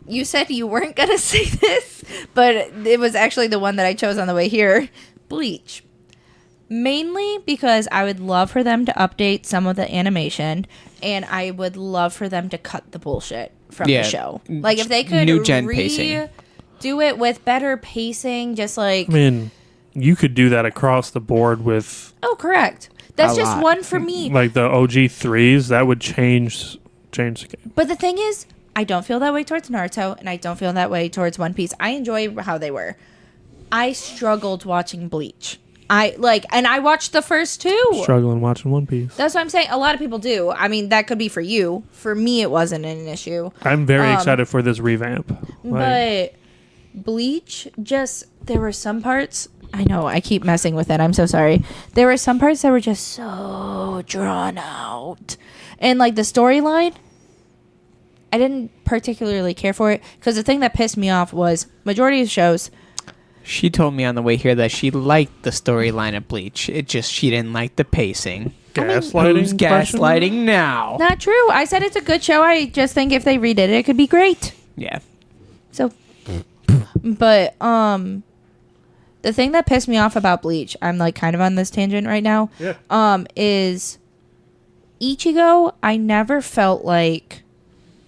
you said you weren't going to say this, but it was actually the one that I chose on the way here. Bleach. Mainly because I would love for them to update some of the animation and I would love for them to cut the bullshit from Yeah. the show. Like if they could New gen pacing. do it with better pacing, just like I mean, you could do that across the board with oh correct. That's A just lot. one for me. like the OG 3s. That would change the game. But the thing is, I don't feel that way towards Naruto, and I don't feel that way towards One Piece. I enjoy how they were. I struggled watching Bleach. And I watched the first 2. Struggling watching One Piece. That's what I'm saying. A lot of people do. I mean, that could be for you. For me, it wasn't an issue. I'm very excited for this revamp. But Bleach, there were some parts. I know, I keep messing with it. I'm so sorry. There were some parts that were just so drawn out. And like the storyline, I didn't particularly care for it because the thing that pissed me off was majority of shows, She told me on the way here that she liked the storyline of Bleach. It just she didn't like the pacing. Gaslighting? Who's gaslighting now? Not true. I said it's a good show. I just think if they redid it, it could be great. Yeah. So, but the thing that pissed me off about Bleach, I'm like kind of on this tangent right now. Yeah. Is Ichigo? I never felt like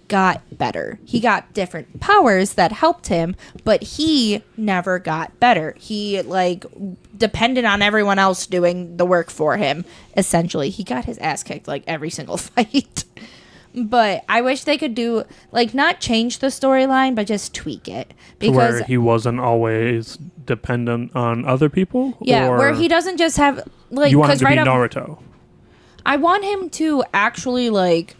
got better. He got different powers that helped him, but he never got better. He like depended on everyone else doing the work for him. Essentially, he got his ass kicked like every single fight. But I wish they could do like not change the storyline, but just tweak it because Where he wasn't always dependent on other people. yeah, or where he doesn't just have like you want him to be up, Naruto. I want him to actually like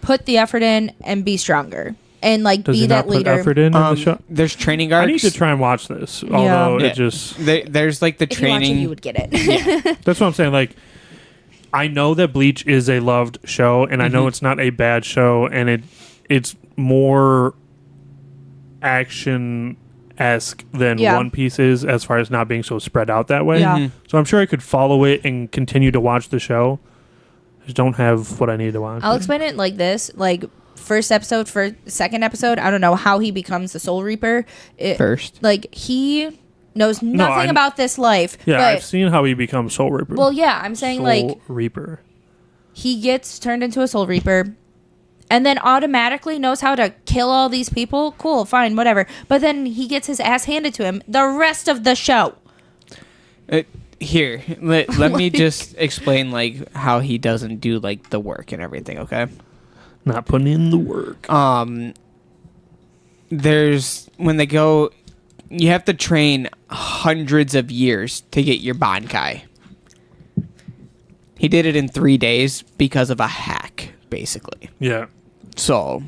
put the effort in and be stronger and like Does be he that not put leader. effort in the show? There's training I arcs. need to try and watch this. Although Yeah. it just There's like the If you watch it, training. you would get it. that's what I'm saying. Like, I know that Bleach is a loved show, and I know it's not a bad show, and it's more action esque than Yeah. One Piece is, as far as not being so spread out that way. Yeah. So I'm sure I could follow it and continue to watch the show. Just don't have what I need to watch. I'll explain it like this: like second episode. I don't know how he becomes the Soul Reaper. First. like he knows nothing about this life. Yeah, but, I've seen how he becomes Soul Reaper. well, yeah, I'm saying Soul like Reaper. he gets turned into a Soul Reaper. And then automatically knows how to kill all these people. Cool, fine, whatever. But then he gets his ass handed to him the rest of the show. Here, let me just explain like how he doesn't do like the work and everything. Okay. Not putting in the work. There's when they go, you have to train hundreds of years to get your Bankai. He did it in 3 days because of a hack, basically. Yeah. So,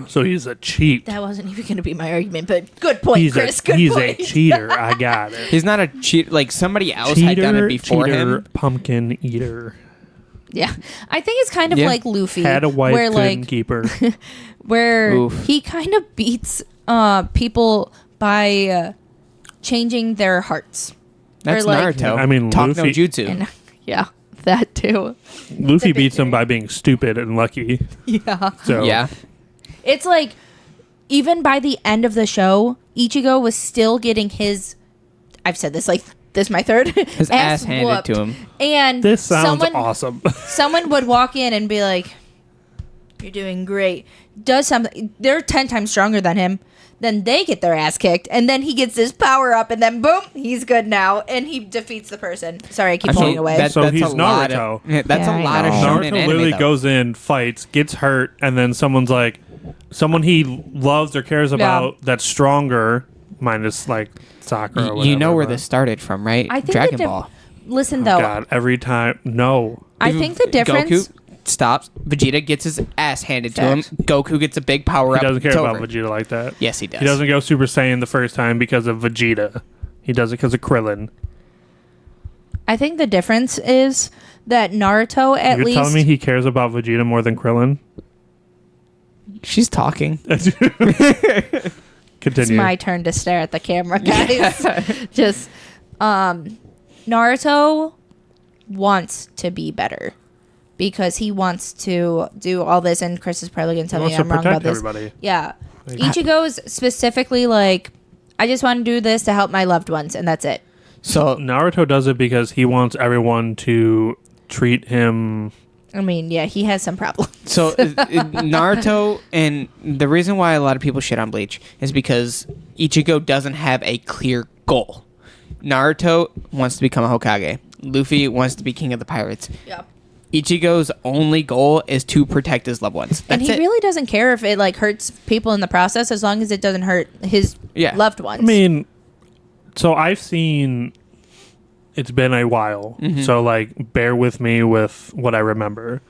So he's a cheat. That wasn't even going to be my argument, but good point, He's Chris. a Good he's point. a cheater. I got it. he's not a cheat. Like somebody else had done it before cheater, him. pumpkin eater. Yeah, I think it's kind of Yeah. like Luffy, Had a wife, where couldn't like keep her. where Oof. he kind of beats people by changing their hearts. That's Or, like- Naruto. I mean, Talk no Luffy- jutsu. And yeah, that too. Luffy big beats him theory. by being stupid and lucky. Yeah, So Yeah. it's like even by the end of the show, Ichigo was still getting his. I've said this like this is my third His ass handed whooped. to him. And this sounds someone, awesome. someone would walk in and be like, "You're doing great." Does something. They're 10 times stronger than him. Then they get their ass kicked, and then he gets this power up, and then boom, he's good now, and he defeats the person. Sorry, I keep pulling away. So he's a lot Naruto. Of, yeah, that's Yeah, a I lot of know. shonen Naruto anime, literally though. goes in, fights, gets hurt, and then someone's like, someone he loves or cares about that's stronger, minus like Sakura. Or whatever, You know where but- this started from, right? I think Dragon the Ball. Listen though, God, every time, no. I think the difference. Goku stops. Vegeta gets his ass handed to him. Facts. Goku gets a big power He up. doesn't care It's about over. Vegeta like that. Yes, he does. He doesn't go Super Saiyan the first time because of Vegeta. He does it because of Krillin. I think the difference is that Naruto at You're least. telling me he cares about Vegeta more than Krillin? She's talking. It's Continue. my turn to stare at the camera, guys. Just Naruto wants to be better because he wants to do all this, and Chris is probably gonna tell He me wants to I'm wrong about protect this. everybody. Yeah, Ichigo's specifically like, I just want to do this to help my loved ones, and that's it. So Naruto does it because he wants everyone to treat him. I mean, yeah, he has some problems. So Naruto, and the reason why a lot of people shit on Bleach is because Ichigo doesn't have a clear goal. Naruto wants to become a Hokage. Luffy wants to be king of the pirates. Yeah. Ichigo's only goal is to protect his loved ones. And That's he it. really doesn't care if it like hurts people in the process, as long as it doesn't hurt his Yeah. loved ones. I mean, so I've seen. It's been a while, so like bear with me with what I remember.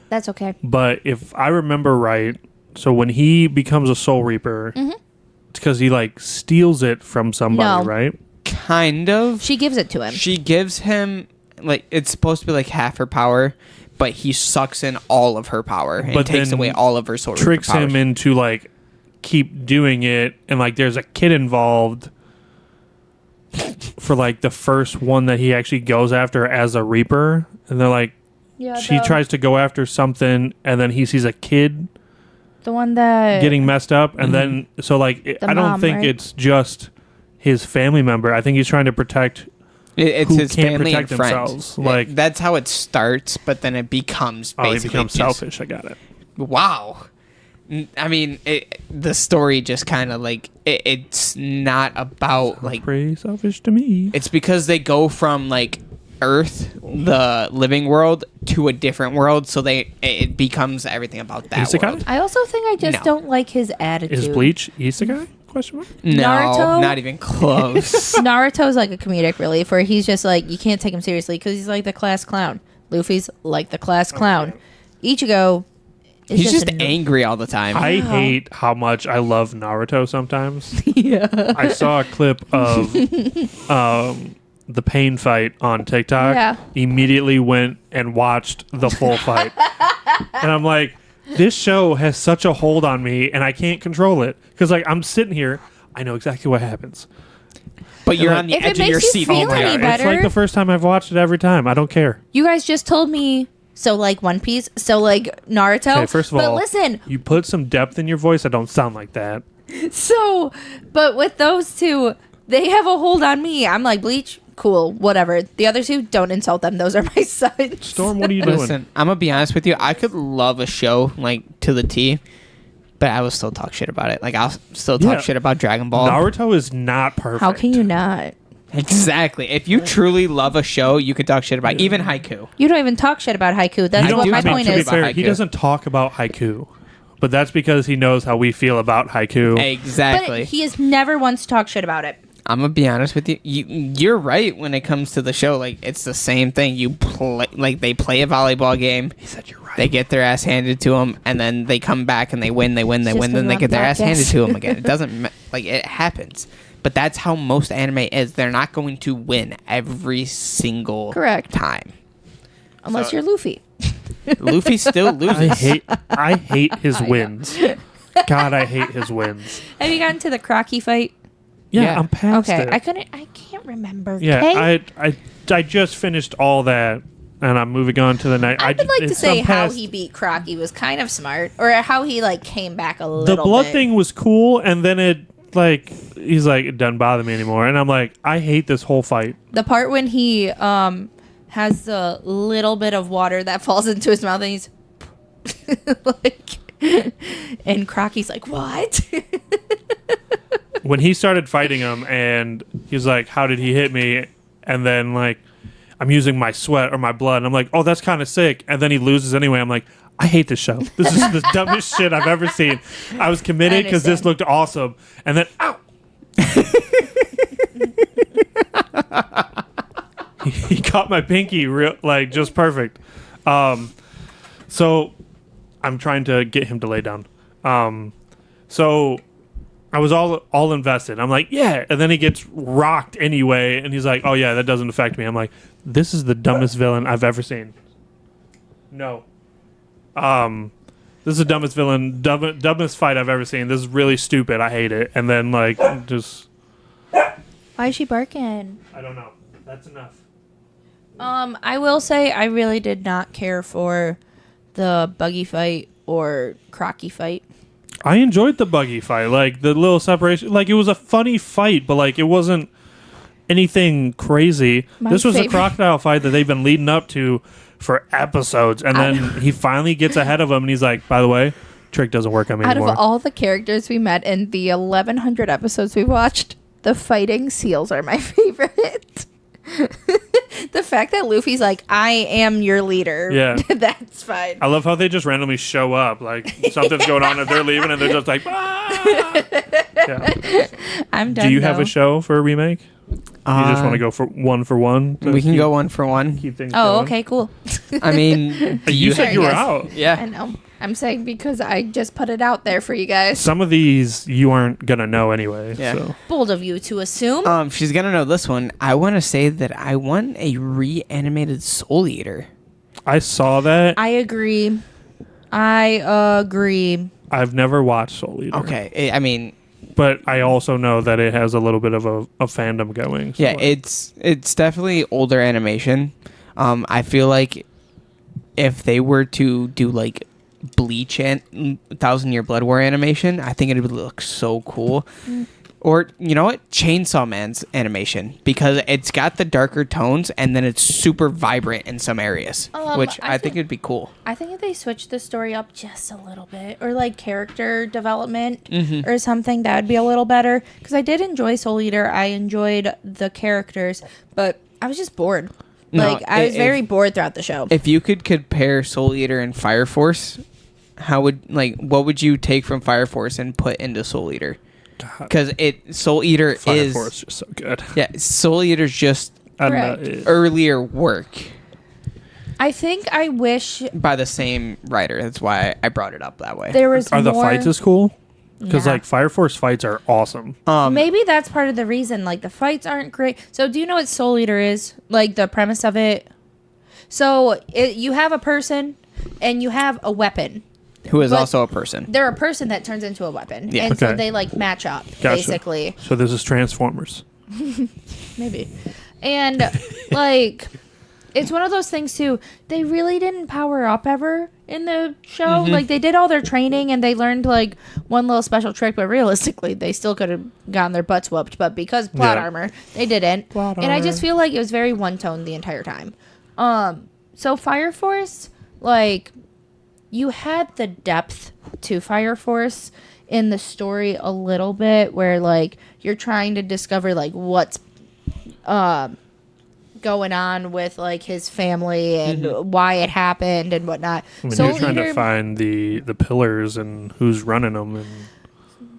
that's okay. But if I remember right, so when he becomes a Soul Reaper, it's because he like steals it from somebody, No. right? Kind of. She gives it to him. She gives him like it's supposed to be like half her power, but he sucks in all of her power and But takes then away all of her soul. Tricks him into like keep doing it, and like there's a kid involved, for like the first one that he actually goes after as a Reaper, and they're like, Yeah, she tries to go after something, and then he sees a kid the one that getting messed up, and then so like The I don't mom, think right? it's just his family member. I think he's trying to protect It's who his can't family protect and friends. themselves. Like, That's how it starts, but then it becomes oh, he basically becomes just- selfish. I got it. Wow. I mean, the story just kind of like it's not about like Pretty selfish to me. it's because they go from like Earth, the living world, to a different world, so it becomes everything about that Isekai? world. I also think I just No. don't like his attitude. Is Bleach Isekai? Question mark. No, Naruto? not even close. Naruto's like a comedic relief where he's just like, you can't take him seriously because he's like the class clown. Luffy's like the class clown. Ichigo is He's just a- angry all the time. I hate how much I love Naruto sometimes. Yeah. I saw a clip of the pain fight on TikTok. Yeah. Immediately went and watched the full fight. And I'm like, this show has such a hold on me and I can't control it. Because like I'm sitting here, I know exactly what happens. But you're on the If it edge of your makes you seat. feel all the any time. It's better- like the first time I've watched it every time. I don't care. You guys just told me, so like One Piece, so like Naruto. Okay, first of but all, listen, you put some depth in your voice. I don't sound like that. so, but with those two, they have a hold on me. I'm like, Bleach, cool, whatever. The other two, don't insult them. Those are my sons. Storm, what are you doing? Listen, I'm gonna be honest with you. I could love a show like to the T, but I will still talk shit about it. Like I'll still talk Yeah. shit about Dragon Ball. Naruto is not perfect. How can you not? Exactly. If you truly love a show, you could talk shit about even haiku. You don't even talk shit about haiku. That's You what don't- my I mean, point to be is. fair, He haiku. doesn't talk about haiku, but that's because he knows how we feel about haiku. Exactly. But he has never once talked shit about it. I'm gonna be honest with you. You're right when it comes to the show. Like it's the same thing. You play like they play a volleyball game. He said you're right. They get their ass handed to them, and then they come back and they win. They win. They Just win. when Then we're they on get their ass podcast. handed to them again. It doesn't like it happens. But that's how most anime is. They're not going to win every single Correct. time. Unless So- you're Luffy. Luffy still loses. I hate his wins. God, I hate his wins. Have you gotten to the Crocky fight? Yeah. I'm past Okay, it. I can't remember. Yeah, okay? I just finished all that, and I'm moving on to the next. I would like to say I'm how past- he beat Crocky was kind of smart, or how he like came back a little. The blood bit. thing was cool, and then it like he's like it doesn't bother me anymore, and I'm like I hate this whole fight. The part when he has the little bit of water that falls into his mouth, and he's like, and Crocky's like, "What?" When he started fighting him, and he's like, "How did he hit me?" And then like I'm using my sweat or my blood, and I'm like, "Oh, that's kind of sick." And then he loses anyway. I'm like, I hate this show. This is the dumbest shit I've ever seen. I was committed because this understand. looked awesome, and then ow. He caught my pinky real like just perfect. So I'm trying to get him to lay down. So I was all invested. I'm like, yeah, and then he gets rocked anyway, and he's like, oh yeah, that doesn't affect me. I'm like, this is the dumbest villain I've ever seen. No. This is the dumbest villain, dumbest fight I've ever seen. This is really stupid. I hate it. And then like just Why is she barking? I don't know. That's enough. I will say I really did not care for the buggy fight or Crocky fight. I enjoyed the buggy fight, like the little separation. Like it was a funny fight, but like it wasn't anything crazy. My This was a favorite- crocodile fight that they've been leading up to for episodes, and then he finally gets ahead of him, and he's like, "By the way, trick doesn't work on me Out anymore." of all the characters we met in the 1,100 episodes we watched, the fighting seals are my favorite. The fact that Luffy's like, I am your leader. Yeah. That's fine. I love how they just randomly show up, like something's going on, and they're leaving, and they're just like, "Ah!" Yeah. I'm done. Do you have though. a show for a remake? You just want to go for one? to We can keep- go one for one. Keep things Oh, going? okay, cool. I mean, do You you said Sorry, you were guys. out. I yeah. know. I'm saying because I just put it out there for you guys. Some of these you aren't gonna know anyway. Yeah. So. Bold of you to assume. She's gonna know this one. I want to say that I want a reanimated Soul Eater. I saw that. I agree. I've never watched Soul Eater. Okay, I mean, but I also know that it has a little bit of a fandom going. So Yeah, it's definitely older animation. I feel like if they were to do like Bleach and Thousand Year Blood War animation, I think it would look so cool. Or you know what, Chainsaw Man's animation, because it's got the darker tones and then it's super vibrant in some areas, which I think it'd be cool. I think if they switch the story up just a little bit, or like character development or something, that would be a little better. Because I did enjoy Soul Eater. I enjoyed the characters, but I was just bored. No, Like, I was very bored throughout the show. If you could compare Soul Eater and Fire Force, what would you take from Fire Force and put into Soul Eater? Because Soul Eater Fire Force is so good. Yeah, Soul Eater's just earlier work I think I wish by the same writer. That's why I brought it up that way. there was Are more... the fights as cool? Because Nah. like Fire Force fights are awesome. Maybe that's part of the reason. Like, the fights aren't great. So, do you know what Soul Eater is? Like, the premise of it? So, you have a person, and you have a weapon. who is but also a person. They're a person that turns into a weapon. Yeah. And so Okay. they, like, match up, Gotcha. basically. So this is Transformers. Maybe. And, like, it's one of those things, too. They really didn't power up ever in the show. Like, they did all their training, and they learned, like, one little special trick, but realistically, they still could have gotten their butts whooped. But because plot armor, they didn't. Plot and I just armor. feel like it was very one-tone the entire time. So Fire Force, like, you had the depth to Fire Force in the story a little bit, where, like, you're trying to discover, like, what's going on with, like, his family and why it happened and whatnot. I mean, Soul you're trying Eater, to find the pillars and who's running them. And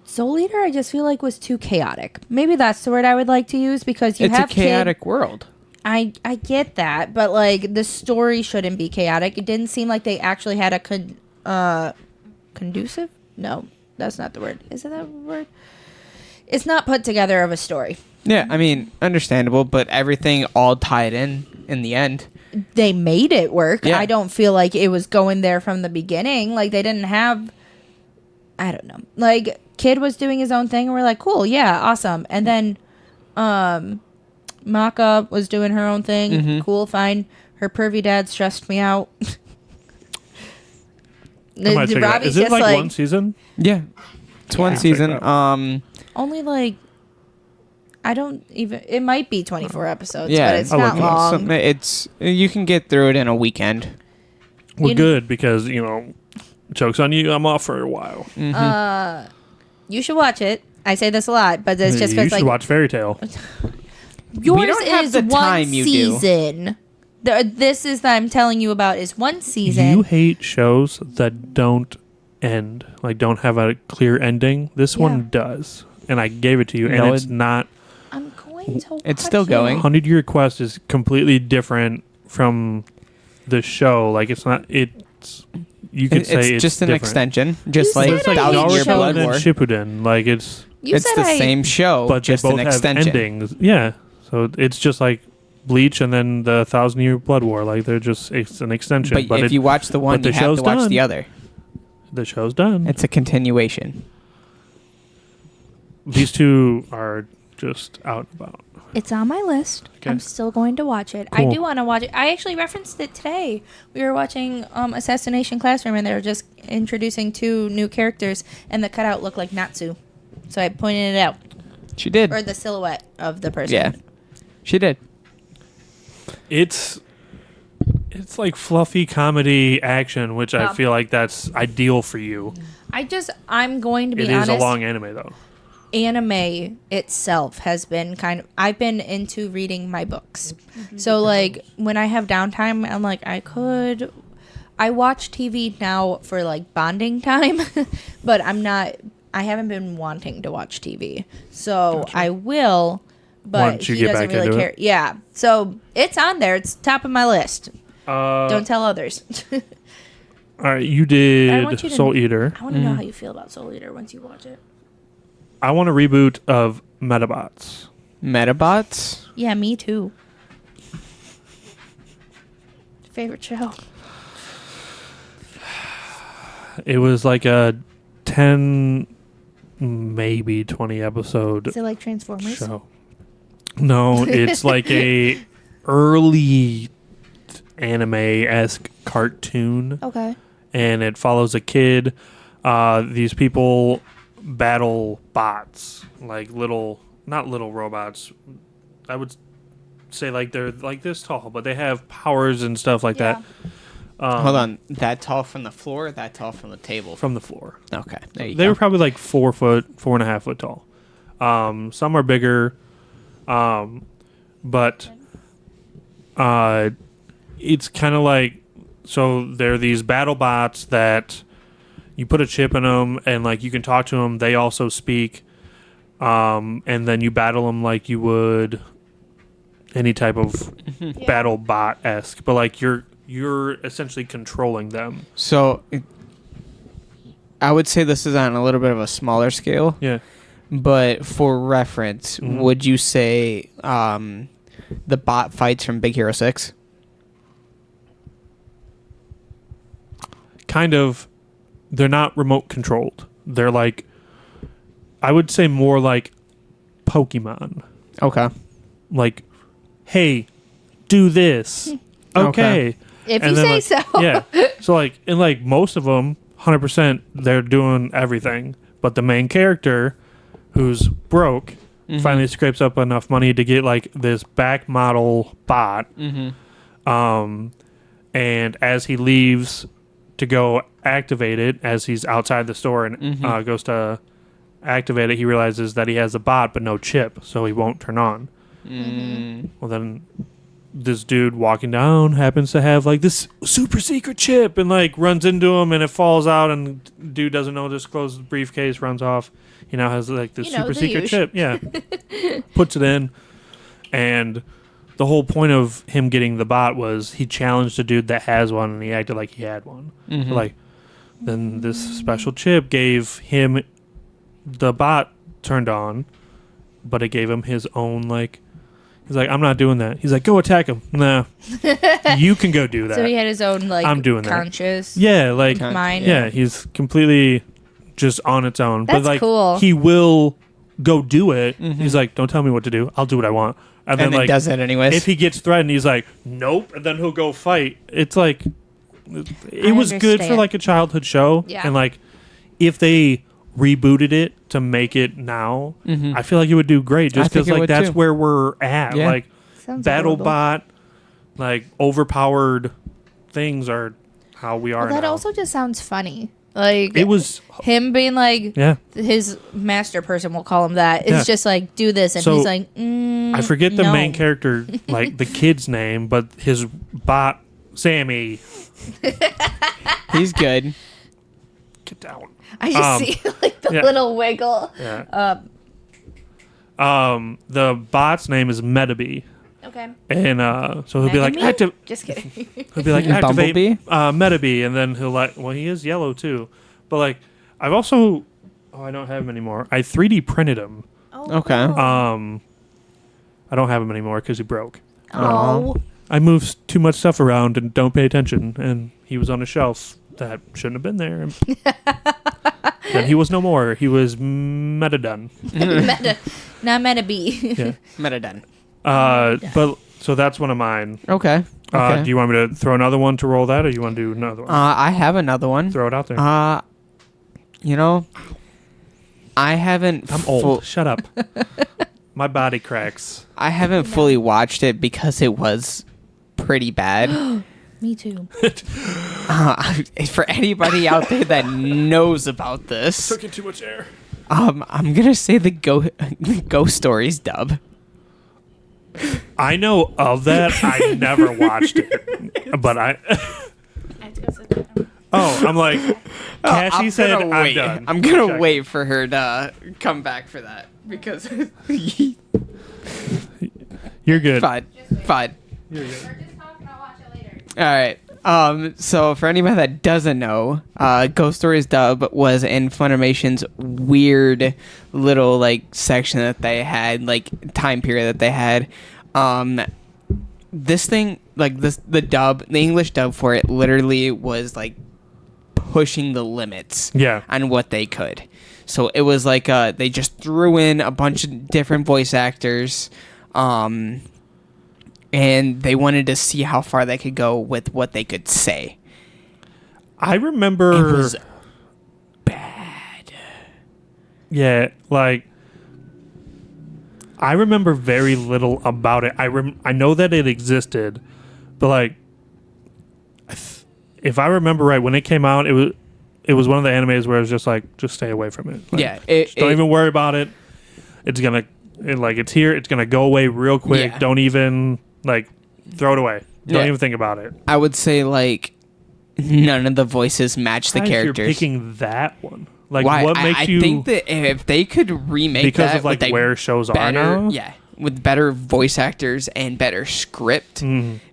Soul Eater, I just feel like was too chaotic. Maybe that's the word I would like to use, because you It's a have chaotic world. I get that, but, like, the story shouldn't be chaotic. It didn't seem like they actually had a conducive? No, that's not the word. Is it that word? It's not put together of a story. Yeah, I mean, understandable, but everything all tied in the end. They made it work. Yeah. I don't feel like it was going there from the beginning. Like, they didn't have, I don't know. Like, Kid was doing his own thing, and we're like, cool, yeah, awesome. And then Maka was doing her own thing. Cool, fine. Her pervy dad stressed me out. I might check it out. Robbie's Is it just like one season? Yeah. It's one Yeah. season. Check it only, like, I don't even, it might be 24 episodes, Yeah, but it's I'll not look it up. long. It's you can get through it in a weekend. Well, You- good, because, joke's on you, I'm off for a while. You should watch it. I say this a lot, but it's just You because, should like, watch Fairy Tale. yours don't have is the one time you do. season. This is that I'm telling you about is one season. You hate shows that don't end, like don't have a clear ending. This one does, and I gave it to you, No, and it's it- not. I'm going to. It's watch still it. going. 100 Year Quest is completely different from the show. Like it's not. It's you could say it's just an different. extension, just You like said I hate Thousand Year shows. Blood and War. Shippuden. Like it's You It's said the same show, but just they an both have extension. endings. Yeah, so it's just like Bleach and then the 1,000 Year Blood War. Like they're just it's an extension. But if you watch the one, the you have show's to watch done. the other. the show's done. It's a continuation. These two are just out and about. It's on my list. Okay. I'm still going to watch it. I Cool. do want to watch it. I actually referenced it today. We were watching Assassination Classroom, and they were just introducing 2 new characters, and the cutout looked like Natsu. So I pointed it out. She did. Or the silhouette of the person. Yeah, she did. It's like fluffy comedy action, which I feel like that's ideal for you. I'm going to be It honest. is a long anime though. Anime itself has been I've been into reading my books. So, like, when I have downtime, I'm like, I watch TV now for, like, bonding time, but I haven't been wanting to watch TV. So I will, but Once you he get doesn't back really into care. it. Yeah. So it's on there. It's top of my list. All Don't tell others. right, you I want did you to- Soul Eater. I want to know how you feel about Soul Eater once you watch it. I want a reboot of Metabots. Metabots. Yeah, me too. Favorite show? It was like a 10 maybe 20 episode Is it like Transformers? show. No, it's like a early anime-esque cartoon, Okay. and it follows a kid. These people battle bots, like not little robots. I would say like they're like this tall, but they have powers and stuff like that. Hold on, that tall from the floor, or that tall from the table? From the floor. Okay, there you They go. were probably like 4 foot, 4.5 foot tall. Some are bigger, but it's kind of like, so they're these battle bots that you put a chip in them, and like you can talk to them. They also speak, and then you battle them like you would any type of battle bot esque, but like you're essentially controlling them. So, I would say this is on a little bit of a smaller scale. Yeah. But for reference, would you say the bot fights from Big Hero 6? Kind of. They're not remote controlled. They're like, I would say more like Pokemon. Okay. Like, hey, do this. Okay. If And you then, say like, so. Yeah. So like, and like most of them, 100%, they're doing everything. But the main character, who's broke, finally scrapes up enough money to get like this back model bot. And as he leaves to go activate it, as he's outside the store and goes to activate it, he realizes that he has a bot but no chip, so he won't turn on. Well, then this dude walking down happens to have like this super secret chip and like runs into him, and it falls out, and dude doesn't know this, closes the briefcase, runs off. He now has like this super the secret usual. chip. Yeah. Puts it in, and the whole point of him getting the bot was he challenged a dude that has one, and he acted like he had one. So like, then this special chip gave him the bot turned on, but it gave him his own like. He's like, I'm not doing that. He's like, go attack him. Nah, you can go do that. So he had his own like I'm doing that. conscious Yeah, like mind. yeah, he's completely just on its own. But That's like, cool. he will go do it. He's like, don't tell me what to do. I'll do what I want. And then And like, it does it anyways. if he gets threatened, he's like, nope. And then he'll go fight. It's like, it was good for understand. like a childhood show. Yeah. And like, if they rebooted it to make it now, I feel like it would do great. Just I think because it like would that's too. where we're at. Yeah. Like, Sounds battle adorable. bot, like overpowered things are how we are Well, that now. also just sounds funny. Like It was, him being like yeah. his master person, we'll call him that. It's Yeah. just like do this, and So, he's like, I forget the no. main character, like the kid's name, but his bot, Sammy, He's good. get down. I just see like the yeah. little wiggle. Yeah. The bot's name is Metabee. Okay. And so he'll be like, Megamee? Just kidding. he'll be like, activate Bumblebee? Metabee, and then he'll like, well, he is yellow too. But like, I've also, I don't have him anymore. I 3D printed him. Oh, Okay. cool. I don't have him anymore because he broke. Oh. I moved too much stuff around and don't pay attention, and he was on a shelf that shouldn't have been there. Then he was no more. He was metadone. Meta, not Meta B. Yeah. Metadone. But so that's one of mine. Okay. Okay. Do you want me to throw another one to roll that, or you want to do another one? I have another one. Throw it out there. You know, I haven't. I'm old. Shut up. My body cracks. I haven't fully watched it because it was pretty bad. Me too. For anybody out there that knows about this, Took in too much air. I'm gonna say the Ghost Stories dub. I know of that. I never watched it, but I. Oh, I'm like. Cassie I'm said, gonna "I'm wait. done." I'm gonna Check. wait for her to come back for that because You're good. fine. You're good. All right. So for anybody that doesn't know, Ghost Stories dub was in Funimation's weird little like section that they had, like time period that they had. This thing, like the English dub for it, literally was like pushing the limits Yeah. on what they could. So it was like they just threw in a bunch of different voice actors, and they wanted to see how far they could go with what they could say. I remember It was bad. Yeah, like I remember very little about it. I know that it existed, but like if I remember right, when it came out, it was one of the animes where it was just like, just stay away from it. Like, Yeah, just don't even worry about it. It's it's here. It's gonna go away real quick. Yeah. Don't even like throw it away. Don't Yeah. even think about it. I would say like none of the voices match the Why characters. You're picking that one. Like, Why? what makes I you? think that if they could remake because that of like with a where shows are better, now. yeah, with better voice actors and better script,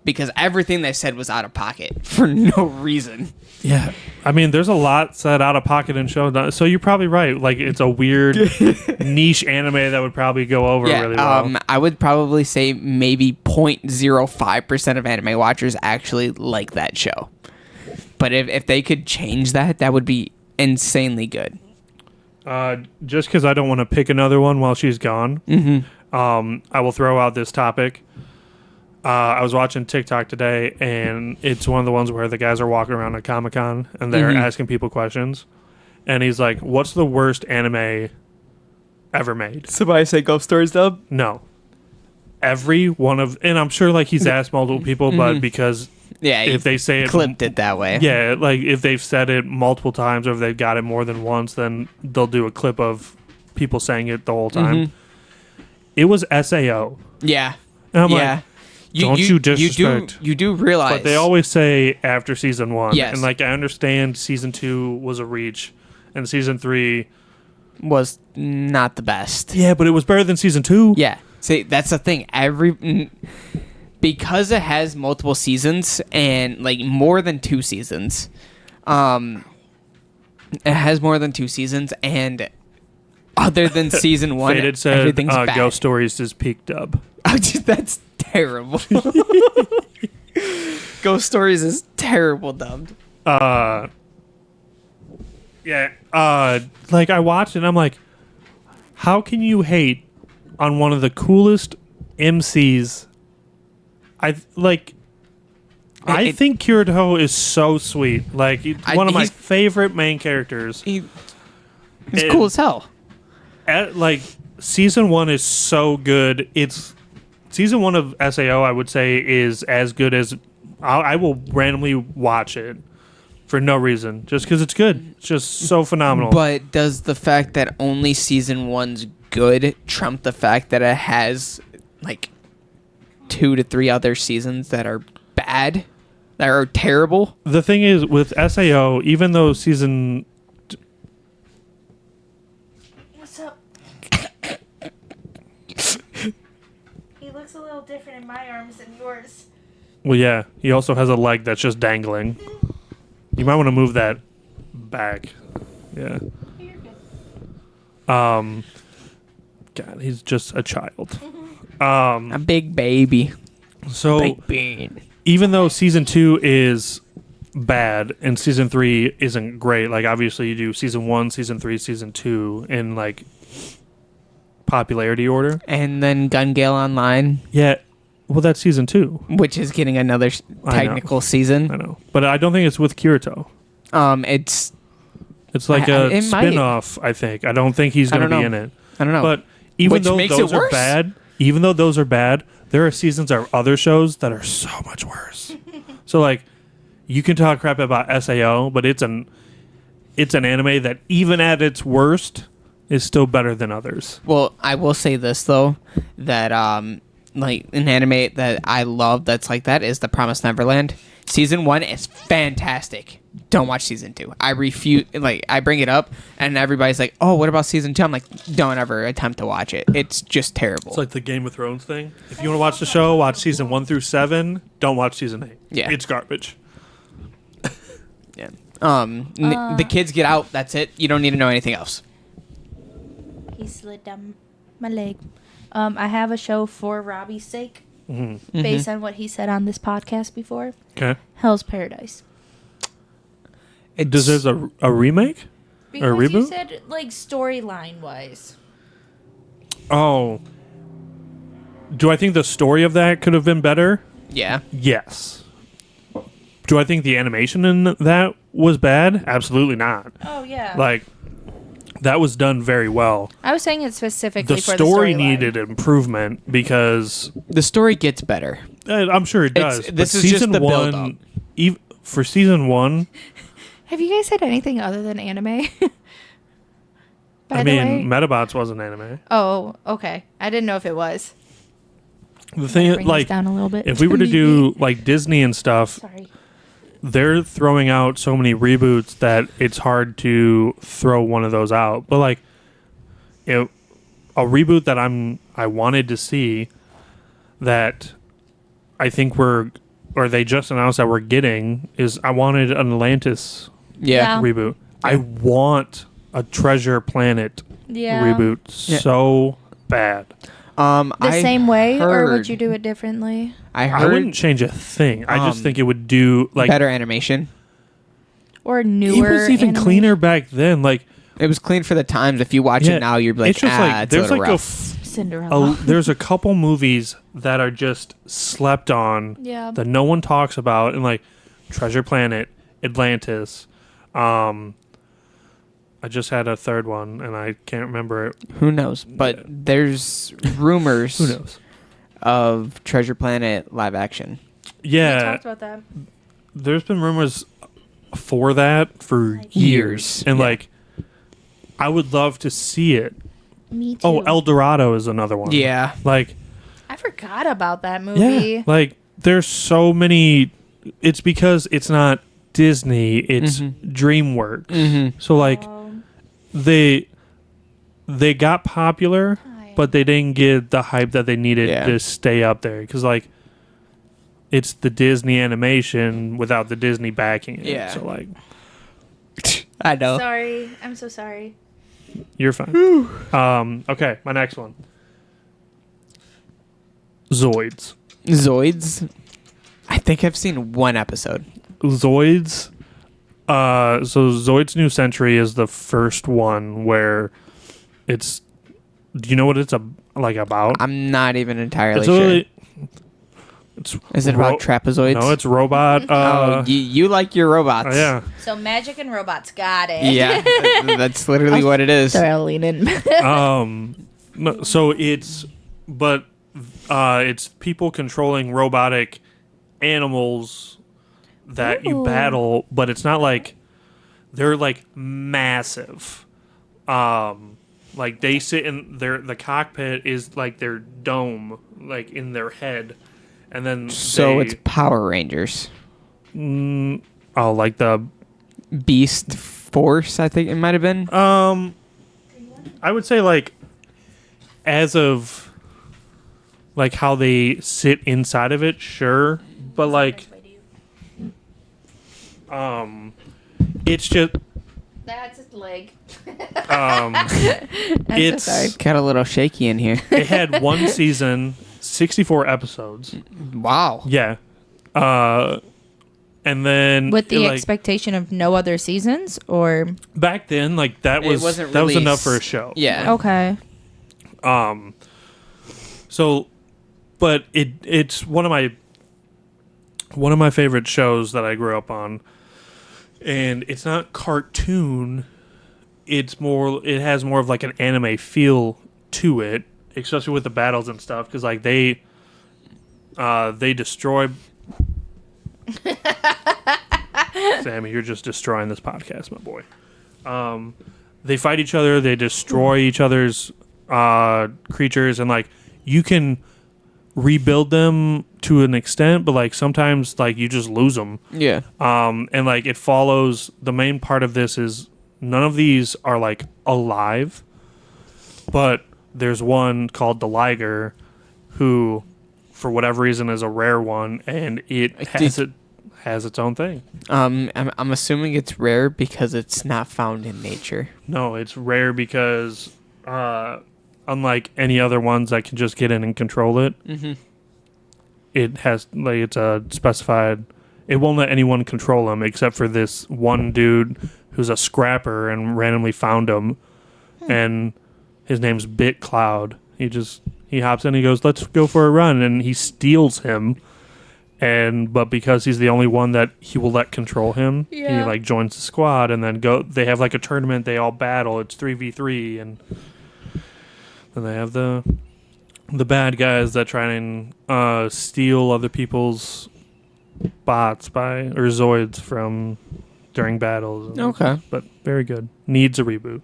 because everything they said was out of pocket for no reason. Yeah, I mean, there's a lot said out of pocket in show. So you're probably right. Like, it's a weird niche anime that would probably go over Yeah, really well. I would probably say maybe 0.05% of anime watchers actually like that show. But if they could change that, that would be insanely good. Just because I don't want to pick another one while she's gone, I will throw out this topic. I was watching TikTok today, and it's one of the ones where the guys are walking around at Comic-Con, and they're asking people questions. And he's like, what's the worst anime ever made? Somebody say Ghost Stories dub? No. Every one of... And I'm sure like he's asked multiple people, but because Yeah, if they say it... clipped it that way. Yeah, like if they've said it multiple times or if they've got it more than once, then they'll do a clip of people saying it the whole time. It was SAO. Yeah. And I'm yeah. like, don't you disrespect. You do realize. But they always say after season 1. Yes. And like I understand season 2 was a reach and season 3 was not the best. Yeah, but it was better than season 2. Yeah. See, that's the thing. Because it has multiple seasons and like more than 2 seasons. It has more than 2 seasons, and other than season 1, Faded said everything's bad. Ghost Stories is peak dub. Oh, dude, that's terrible. Ghost Stories is terrible dubbed. Yeah, like I watched it and I'm like, how can you hate on one of the coolest MCs? I think Kirito is so sweet. Like one of my favorite main characters. He's cool as hell. Like season 1 is so good. It's season 1 of SAO. I would say is as good as I will randomly watch it for no reason, just because it's good. It's just so phenomenal. But does the fact that only season 1's good trump the fact that it has like 2 to 3 other seasons that are bad, that are terrible? The thing is with SAO, even though season What's up? He looks a little different in my arms than yours. well, yeah, he also has a leg that's just dangling. You might want to move that back. Yeah. You're good. God, he's just a child. A big baby. So Big bean. even though season 2 is bad and season 3 isn't great, like obviously you do season 1, season 3, season 2 in like popularity order. And then Gun Gale Online, Yeah, well, that's season 2. which is getting another technical season. I know, but I don't think it's with Kirito. It's It's like it a might. spin-off, I think. I don't think he's I going to don't be know. in it. I don't know. But even Which though makes those it are worse. bad, there are seasons of other shows that are so much worse. So like, you can talk crap about SAO, but it's an anime that even at its worst is still better than others. Well, I will say this though, that like an anime that I love that's like that is The Promised Neverland. Season 1 is fantastic. Don't watch season 2. I refuse. Like I bring it up, and everybody's like, "Oh, what about season 2?" I'm like, "Don't ever attempt to watch it. It's just terrible." It's like the Game of Thrones thing. If you want to watch the show, watch season 1 through 7. Don't watch season 8. Yeah. It's garbage. Yeah. The kids get out. That's it. You don't need to know anything else. He slid down my leg. I have a show for Robbie's sake, based on what he said on this podcast before. Okay. Hell's Paradise. Does there's a remake? Because Or you reboot? said like storyline wise. Oh. Do I think the story of that could have been better? Yeah. Yes. Do I think the animation in that was bad? Absolutely not. Oh yeah. Like, that was done very well. I was saying it specifically The for story the storyline. needed improvement because The story gets better. I'm sure it does. This but is just season the one, build-up. for season one, Have you guys had anything other than anime? By I the mean, way? Metabots wasn't anime. Oh, okay. I didn't know if it was. The thing, Bring like, this down a little bit. if we were to do like Disney and stuff, Sorry. they're throwing out so many reboots that it's hard to throw one of those out. But like, a reboot that I wanted to see that I think they just announced that we're getting is I wanted an Atlantis Yeah. reboot. I want a Treasure Planet Yeah. reboot Yeah. so bad. The same way, or would heard- you do it differently? I I heard wouldn't change a thing. I just Um, think it would do like better animation. Or newer? it was even animation? cleaner back then. Like It was clean for the times. If you watch yeah, it now, you're like, it's just like it's a there's little like rough. Cinderella. there's a couple movies that are just slept on Yeah. that no one talks about, and like Treasure Planet, Atlantis. I just had a third one and I can't remember it. Who knows? But there's rumors Who knows? of Treasure Planet live action. We Yeah, talked about that. there's been rumors for that for years, and Yeah. like I would love to see it. Me too. Oh, El Dorado is another one. Yeah. Like I forgot about that movie. yeah, like there's so many. It's because it's not Disney, it's DreamWorks. Mm-hmm. So like they got popular, Hi. but they didn't get the hype that they needed Yeah. to stay up there because like it's the Disney animation without the Disney backing it. Yeah. So like I know. Sorry. I'm so sorry. you're fine. Okay, my next one. Zoids. Zoids. I think I've seen one episode. Zoids. So Zoids New Century is the first one where it's. Do you know what it's about? I'm not even entirely It's sure. really. It's Is it about trapezoids? No, it's robot. Oh, you like your robots. Yeah. So magic and robots got it. Yeah, that's literally what it is. Sorry, I'll lean in. No, so it's people controlling robotic animals that you Ooh. battle, but it's not like they're like massive. Like they sit in the cockpit is like their dome, like in their head, and then So it's Power Rangers. like the Beast Force, I think it might have been. I would say like as of like how they sit inside of it, sure, but like it's just That's his leg. it's sorry. Got a little shaky in here. it had one season, 64 episodes. Wow. Yeah. And then With the like, expectation of no other seasons, or back then, like that was wasn't that was enough released. for a show. Yeah. okay, So, but it's one of my favorite shows that I grew up on, and it's not cartoon. It has more of like an anime feel to it, especially with the battles and stuff, because like they destroy. Sammy, you're just destroying this podcast, my boy. They fight each other. They destroy each other's creatures, and like you can rebuild them to an extent, but like sometimes like you just lose them. Yeah. And like it follows. The main part of this is none of these are like alive, but there's one called the Liger, who, for whatever reason, is a rare one, and it has its own thing. I'm assuming it's rare because it's not found in nature. No, it's rare because unlike any other ones that can just get in and control it, it has it's a specified. It won't let anyone control them except for this one dude who's a scrapper and randomly found him, and his name's Bit Cloud. He hops in, he goes, let's go for a run, and he steals him. But because he's the only one that he will let control him, he like joins the squad, and then they have like a tournament, they all battle, it's 3v3, and then they have the bad guys that try and steal other people's bots or Zoids from during battles. Okay. But very good. Needs a reboot.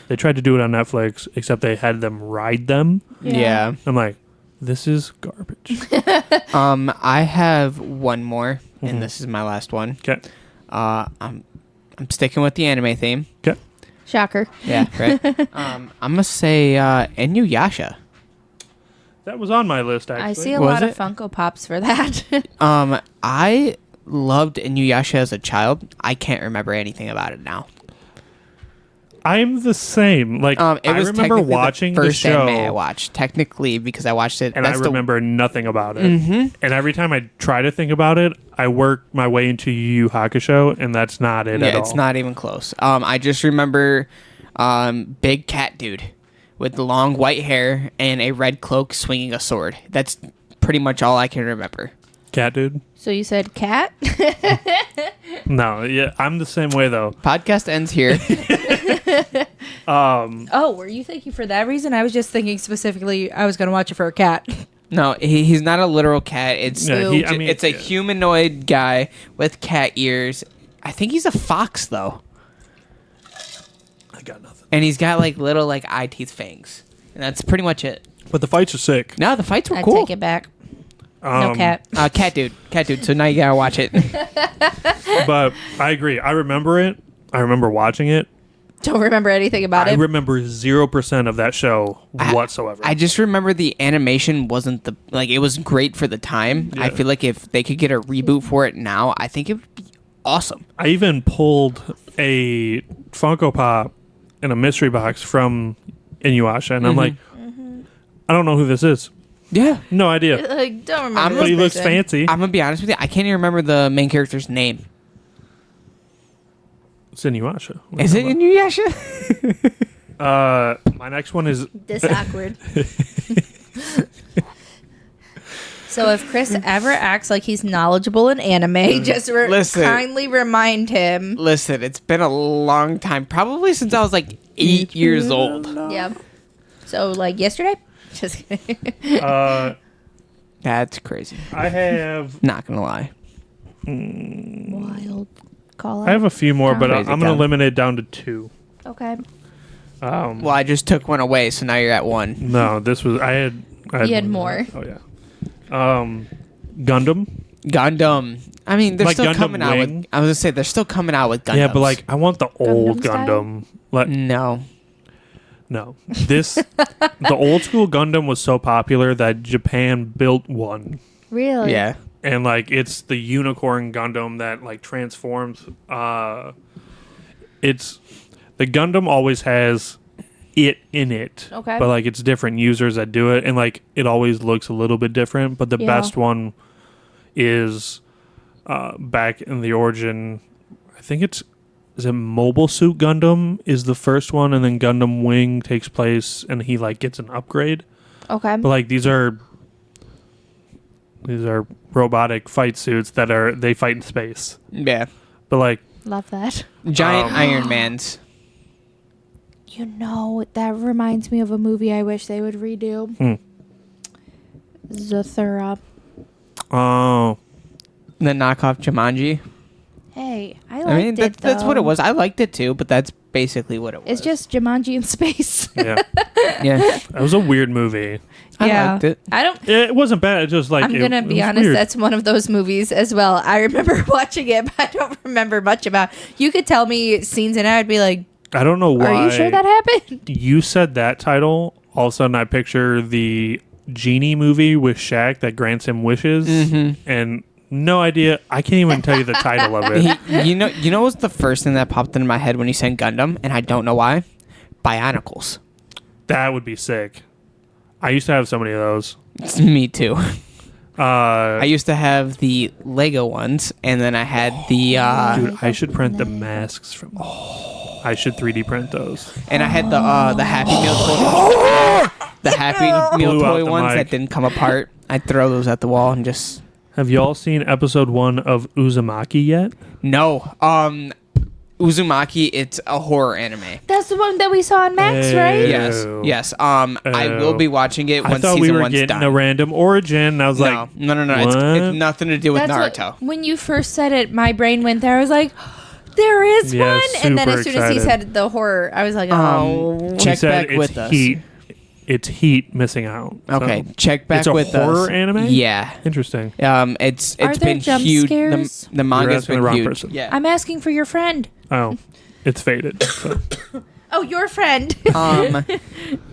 They tried to do it on Netflix, except they had them ride them. Yeah. I'm like, this is garbage. I have one more, and this is my last one. Okay. I'm sticking with the anime theme. Okay. Shocker. Yeah, right. I'm gonna say Inuyasha. That was on my list, actually. I see a Was lot it? of Funko Pops for that. I loved Inuyasha as a child. I can't remember anything about it now. I'm the same. Like, It I was remember technically watching the the first show. anime I watched, technically, because I watched it. And I remember nothing about it. And every time I try to think about it, I work my way into Yu Yu Hakusho, and that's not it at all. it's not even close. I just remember big cat dude with the long white hair and a red cloak swinging a sword. That's pretty much all I can remember. Cat dude? So you said cat? No, yeah, I'm the same way, though. Podcast ends here. Oh, were you thinking for that reason? I was just thinking specifically I was going to watch it for a cat. No, he's not a literal cat. It's it's a humanoid guy with cat ears. I think he's a fox though, I got nothing. and he's got like little like eye teeth fangs, and that's pretty much it. But the fights are sick. No, the fights were I cool. take it back. No cat. Cat dude. So now you gotta watch it. But I agree. I remember it. I remember watching it. Don't remember anything about I it. remember 0% of that show whatsoever. I just remember the animation wasn't it was great for the time. I Yeah. feel like if they could get a reboot for it now, I think it would be awesome. I even pulled a Funko Pop in a mystery box from Inuyasha, and I'm like, I don't know who this is. Yeah. No idea. Like, don't remember. I'm- this But he looks person. fancy. I'm gonna be honest with you. I can't even remember the main character's name. It's Inuyasha. What Is am it I Inuyasha? about? My next one is This awkward. So if Chris ever acts like he's knowledgeable in anime, just Listen. kindly remind him. Listen, it's been a long time. Probably since I was like 8 years old. Yeah. So like yesterday? Just kidding. That's crazy. I have Not gonna lie. Wild call out. I have a few more, but Crazy I'm going to count. limit it down to 2. Okay. Well, I just took one away, so now you're at 1. No, this was I had You had more. Oh yeah. Gundam. Gundam. I mean, they're Like still Gundam coming out Wing? with. I was gonna say they're still coming out with Gundams. Yeah, but like I want the old Gundam style? Gundam. Like no. no. This the old school Gundam was so popular that Japan built one. Really? Yeah. And like it's the unicorn Gundam that like transforms. It's the Gundam always has it in it. Okay. But like it's different users that do it, and like it always looks a little bit different. But the Yeah. best one is back in the origin. I think is it Mobile Suit Gundam is the first one, and then Gundam Wing takes place, and he like gets an upgrade. Okay. But like these are robotic fight suits that they fight in space. Yeah. But like Love that. Giant Iron Mans. You know, that reminds me of a movie I wish they would redo. Zathura. oh, The knockoff Jumanji. Hey, I liked I mean, it, that's what it though. was. I liked it too, but that's basically what it was. It's just Jumanji in space. yeah, yeah. that was a weird movie. I liked it. I don't. It wasn't bad. It just like I'm gonna it be was honest. weird. That's one of those movies as well. I remember watching it, but I don't remember much about. You could tell me scenes, and I'd be like, I don't know why. "Are you sure that happened?" You said that title. All of a sudden, I picture the Genie movie with Shaq that grants him wishes, and no idea. I can't even tell you the title of it. You know what's the first thing that popped into my head when you said Gundam, and I don't know why? Bionicles. That would be sick. I used to have so many of those. It's me too. I used to have the Lego ones, and then I had the Dude, I should print the masks from. I should 3D print those. and I had the Happy Meal toy, the Happy Meal Blew out toy the ones mic. that didn't come apart. I'd throw those at the wall and just Have y'all seen episode 1 of Uzumaki yet? no. Uzumaki, it's a horror anime. That's the one that we saw on Max, right? Yes, Ew. yes. I will be watching it I once thought season we were one's getting done. a random origin. And I was no, like, no. what? It's nothing to do with That's Naruto. what, when you first said it, my brain went there. I was like, there is Yeah, one. And then super as soon as he excited. said the horror, I was like, oh. he Check said back it's with us. heat. It's heat missing out. So. Okay, check back It's a with horror us. anime? Yeah. Interesting. Are It's there been jump huge. scares? The manga's asking been the wrong huge. person. Yeah. I'm asking for your friend. Oh, it's faded. So. Oh, your friend.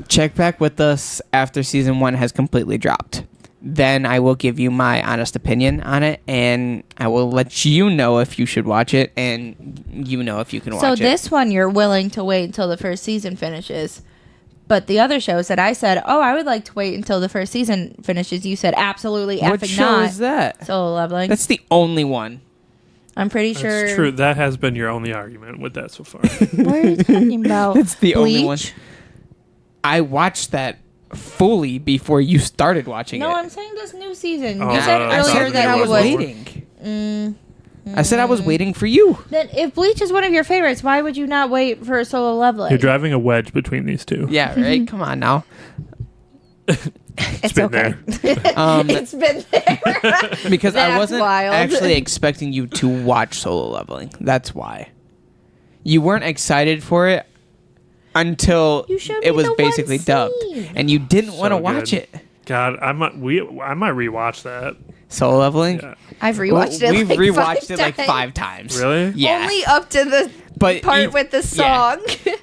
Check back with us after season 1 has completely dropped. Then I will give you my honest opinion on it, and I will let you know if you should watch it, and you know if you can watch So it. this one, you're willing to wait until the first season finishes. But the other shows that I said, oh, I would like to wait until the first season finishes, you said absolutely what effing show not. is that? Solo Leveling. That's the only one. I'm pretty sure. That's true. That has been your only argument with that so far. What are you talking about? That's the only one. Bleach? I watched that fully before you started watching No, it. I'm saying this new season. Oh, You said I earlier thought that you you was would. waiting. I said I was waiting for you. Then if Bleach is one of your favorites, why would you not wait for Solo Leveling? You're driving a wedge between these two. Yeah, right? Come on now. It's been okay. It's been there. Because I That's wasn't wild. actually expecting you to watch Solo Leveling. That's why. You weren't excited for it until You showed it me was the one basically dubbed. scene. And you didn't want to So watch good. it. God, I might rewatch that. Solo Leveling? Yeah. I've rewatched it. We've like rewatched 5 it like times. 5 times. Really? Yeah. Only up to the But part ev- with the yeah. song,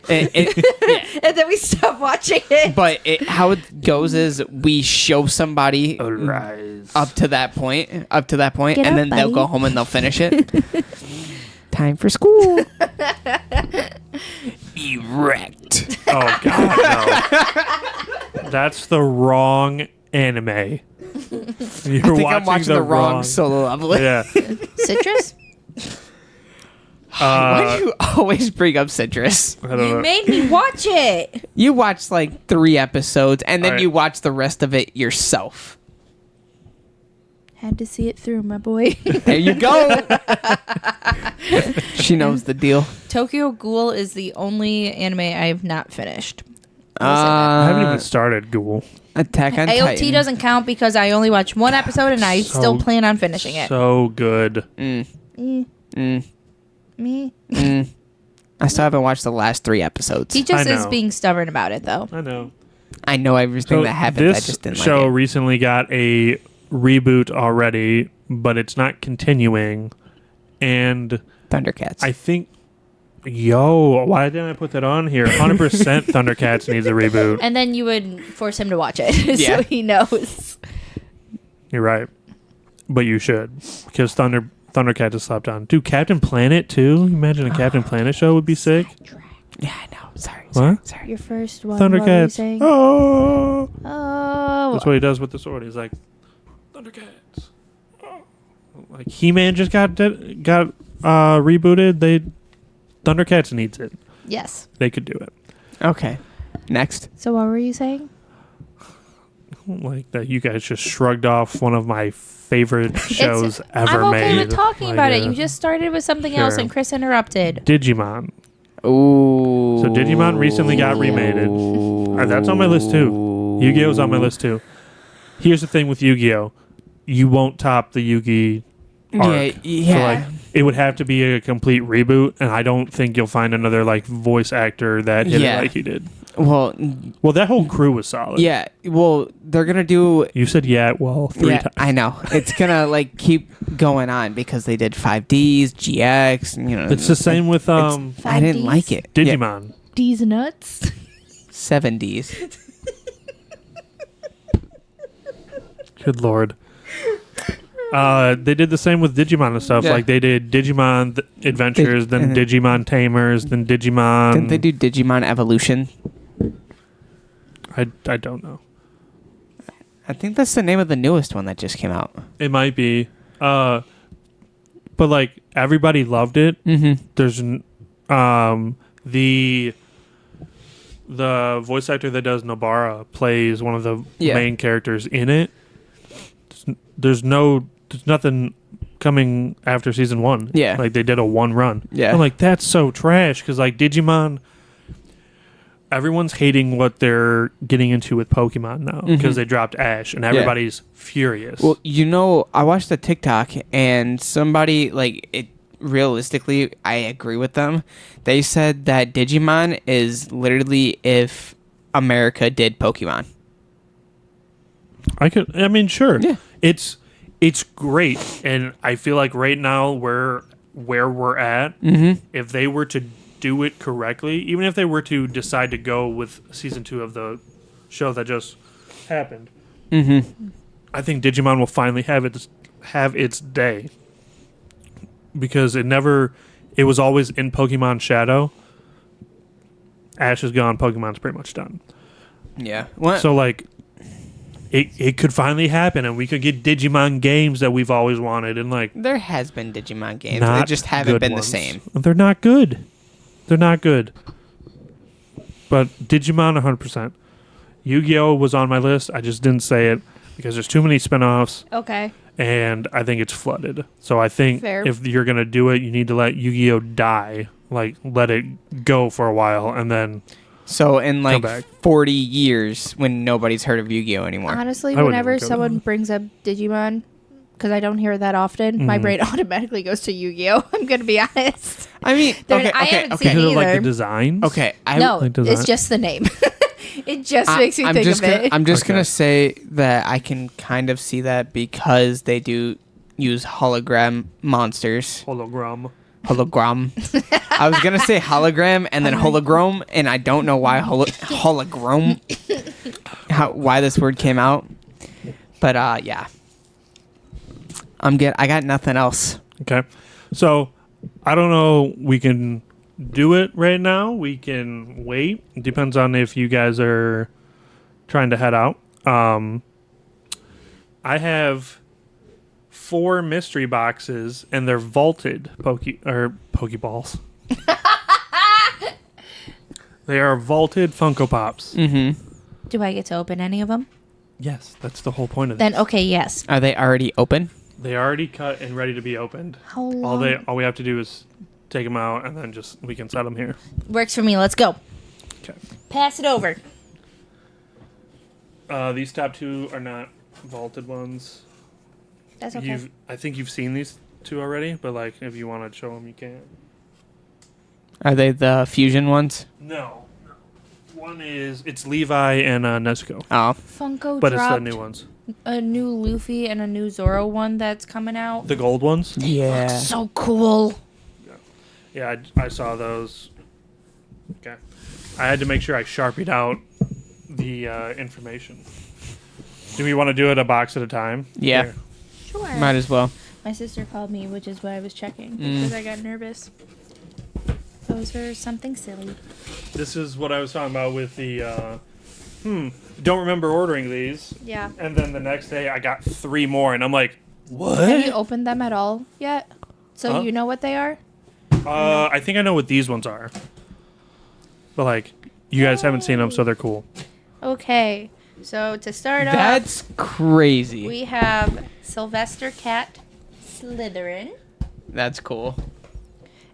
Yeah. and then we stopped watching it. But how it goes is we show somebody Arise. up to that point, Get and up, then they'll buddy. go home and they'll finish it. Time for school. Erect. Oh God, no. That's the wrong anime. You're I think I'm watching the wrong Solo Leveling. Yeah. Citrus, Why do you always bring up Citrus? I don't you know. made me watch it. You watched like 3 episodes, and then Alright. you watch the rest of it yourself. Had to see it through, my boy. There you go. She knows the deal. Tokyo Ghoul is the only anime I have not finished. I haven't even started Ghoul. Attack on AOT Titan. doesn't count because I only watched one episode and I So- still plan on finishing it. So good. Eh, me. I still haven't watched the last 3 episodes. He just I is know. being stubborn about it, though. I know. I know everything So that happened. I this just didn't show like it. recently got a reboot already, but it's not continuing. And Thundercats. I think, why didn't I put that on here? 100% Thundercats needs a reboot. And then you would force him to watch it Yeah. so he knows. You're right, but you should because Thundercats is slapped on. Dude, Captain Planet too. Imagine a Captain Planet show would be sick. yeah, I know. Sorry. What? Sorry. Your first one. What were you Thundercats. saying? Oh, Oh. that's what he does with the sword. He's like, Thundercats. Oh. Like He-Man just got rebooted. Thundercats needs it. Yes. They could do it. Okay. Next. So what were you saying? Like that, you guys just shrugged off one of my favorite shows ever I'm okay made. with talking Like, about it. You just started with something else Sure. and Chris interrupted. Digimon. Ooh. So Digimon recently got remade. That's on my list too. Yu-Gi-Oh's on my list too. Here's the thing with Yu-Gi-Oh, you won't top the Yu-Gi arc. Yeah. So like, it would have to be a complete reboot, and I don't think you'll find another like voice actor that hit Yeah. it like he did. Well, Well, that whole crew was solid. yeah. Well, they're gonna do. You said three Yeah, times. I know. It's gonna like keep going on because they did 5Ds, GX. And, It's the same with I didn't 5Ds? like it. Yeah, Digimon. D's nuts. 7Ds. Good lord. They did the same with Digimon and stuff. Yeah. Like they did Digimon Adventures, then and then- Digimon Tamers, then Digimon. Didn't they do Digimon Evolution? I don't know. I think that's the name of the newest one that just came out. It might be. But like everybody loved it. Mm-hmm. There's the voice actor that does Nobara plays one of the main characters in it. There's nothing coming after season 1. Yeah. Like they did a 1 run. Yeah. I'm like, that's so trash because like Digimon, everyone's hating what they're getting into with Pokemon now because they dropped Ash and everybody's furious. Well, I watched the TikTok and somebody realistically, I agree with them. They said that Digimon is literally if America did Pokemon. Sure. Yeah. It's great, and I feel like right now where we're at, if they were to do it correctly, even if they were to decide to go with season 2 of the show that just happened, I think Digimon will finally have its day. Because it was always in Pokemon Shadow. Ash is gone, Pokemon's pretty much done. Yeah. What? So like it could finally happen and we could get Digimon games that we've always wanted and like there has been Digimon games. They just haven't been the same. They're not good. They're not good. But Digimon 100%. Yu-Gi-Oh was on my list. I just didn't say it because there's too many spin-offs. Okay. And I think it's flooded. So I think if you're going to do it, you need to let Yu-Gi-Oh die. Like, let it go for a while and then... So in like 40 years when nobody's heard of Yu-Gi-Oh anymore. Honestly, whenever someone brings up Digimon, because I don't hear it that often, my brain automatically goes to Yu-Gi-Oh! I'm going to be honest. I mean, I haven't seen it Is it either. like the designs? Okay. It's just the name. It just makes me think of it. I'm just going to say that I can kind of see that because they do use hologram monsters. Hologram. I was going to say hologram and then hologram, and I don't know why hologram, why this word came out. But yeah. I got nothing else. Okay. So, I don't know. We can do it right now. We can wait. It depends on if you guys are trying to head out. I have 4 mystery boxes, and they're vaulted Pokeballs. They are vaulted Funko Pops. Mm-hmm. Do I get to open any of them? Yes, that's the whole point of this. Then, okay, yes. Are they already open? They are already cut and ready to be opened. How long? All we have to do is take them out, and then we can set them here. Works for me. Let's go. Okay. Pass it over. These top 2 are not vaulted ones. That's okay. I think you've seen these 2 already, but like if you want to show them, you can. Are they the fusion ones? No. One it's Levi and Nezuko. Oh. Funko But it's the dropped new ones. a new Luffy and a new Zoro one that's coming out. The gold ones? Yeah. So cool. Yeah, I saw those. Okay. I had to make sure I sharpied out the information. Do we want to do it a box at a time? Yeah. Here. Sure. Might as well. My sister called me, which is why I was checking because I got nervous. Those were something silly. This is what I was talking about with the don't remember ordering these. Yeah. And then the next day I got 3 more and I'm like, what? Have you opened them at all yet? So you know what they are? I think I know what these ones are. But like you guys haven't seen them, so they're cool. Okay. So to start That's crazy. we have Sylvester Cat Slytherin That's cool.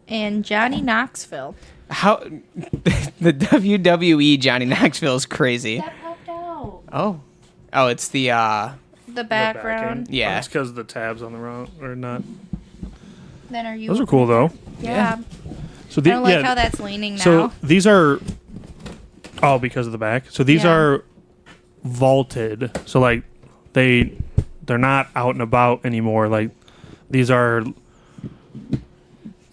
and Johnny Knoxville. How the WWE Johnny Knoxville is crazy. That popped out. Oh, it's the The background. Yeah. It's because the tabs on the wrong or not. Then are you? Those are cool though. Yeah. So I don't like how that's leaning now. So these are because of the back. So these are vaulted. So like they're not out and about anymore. Like these are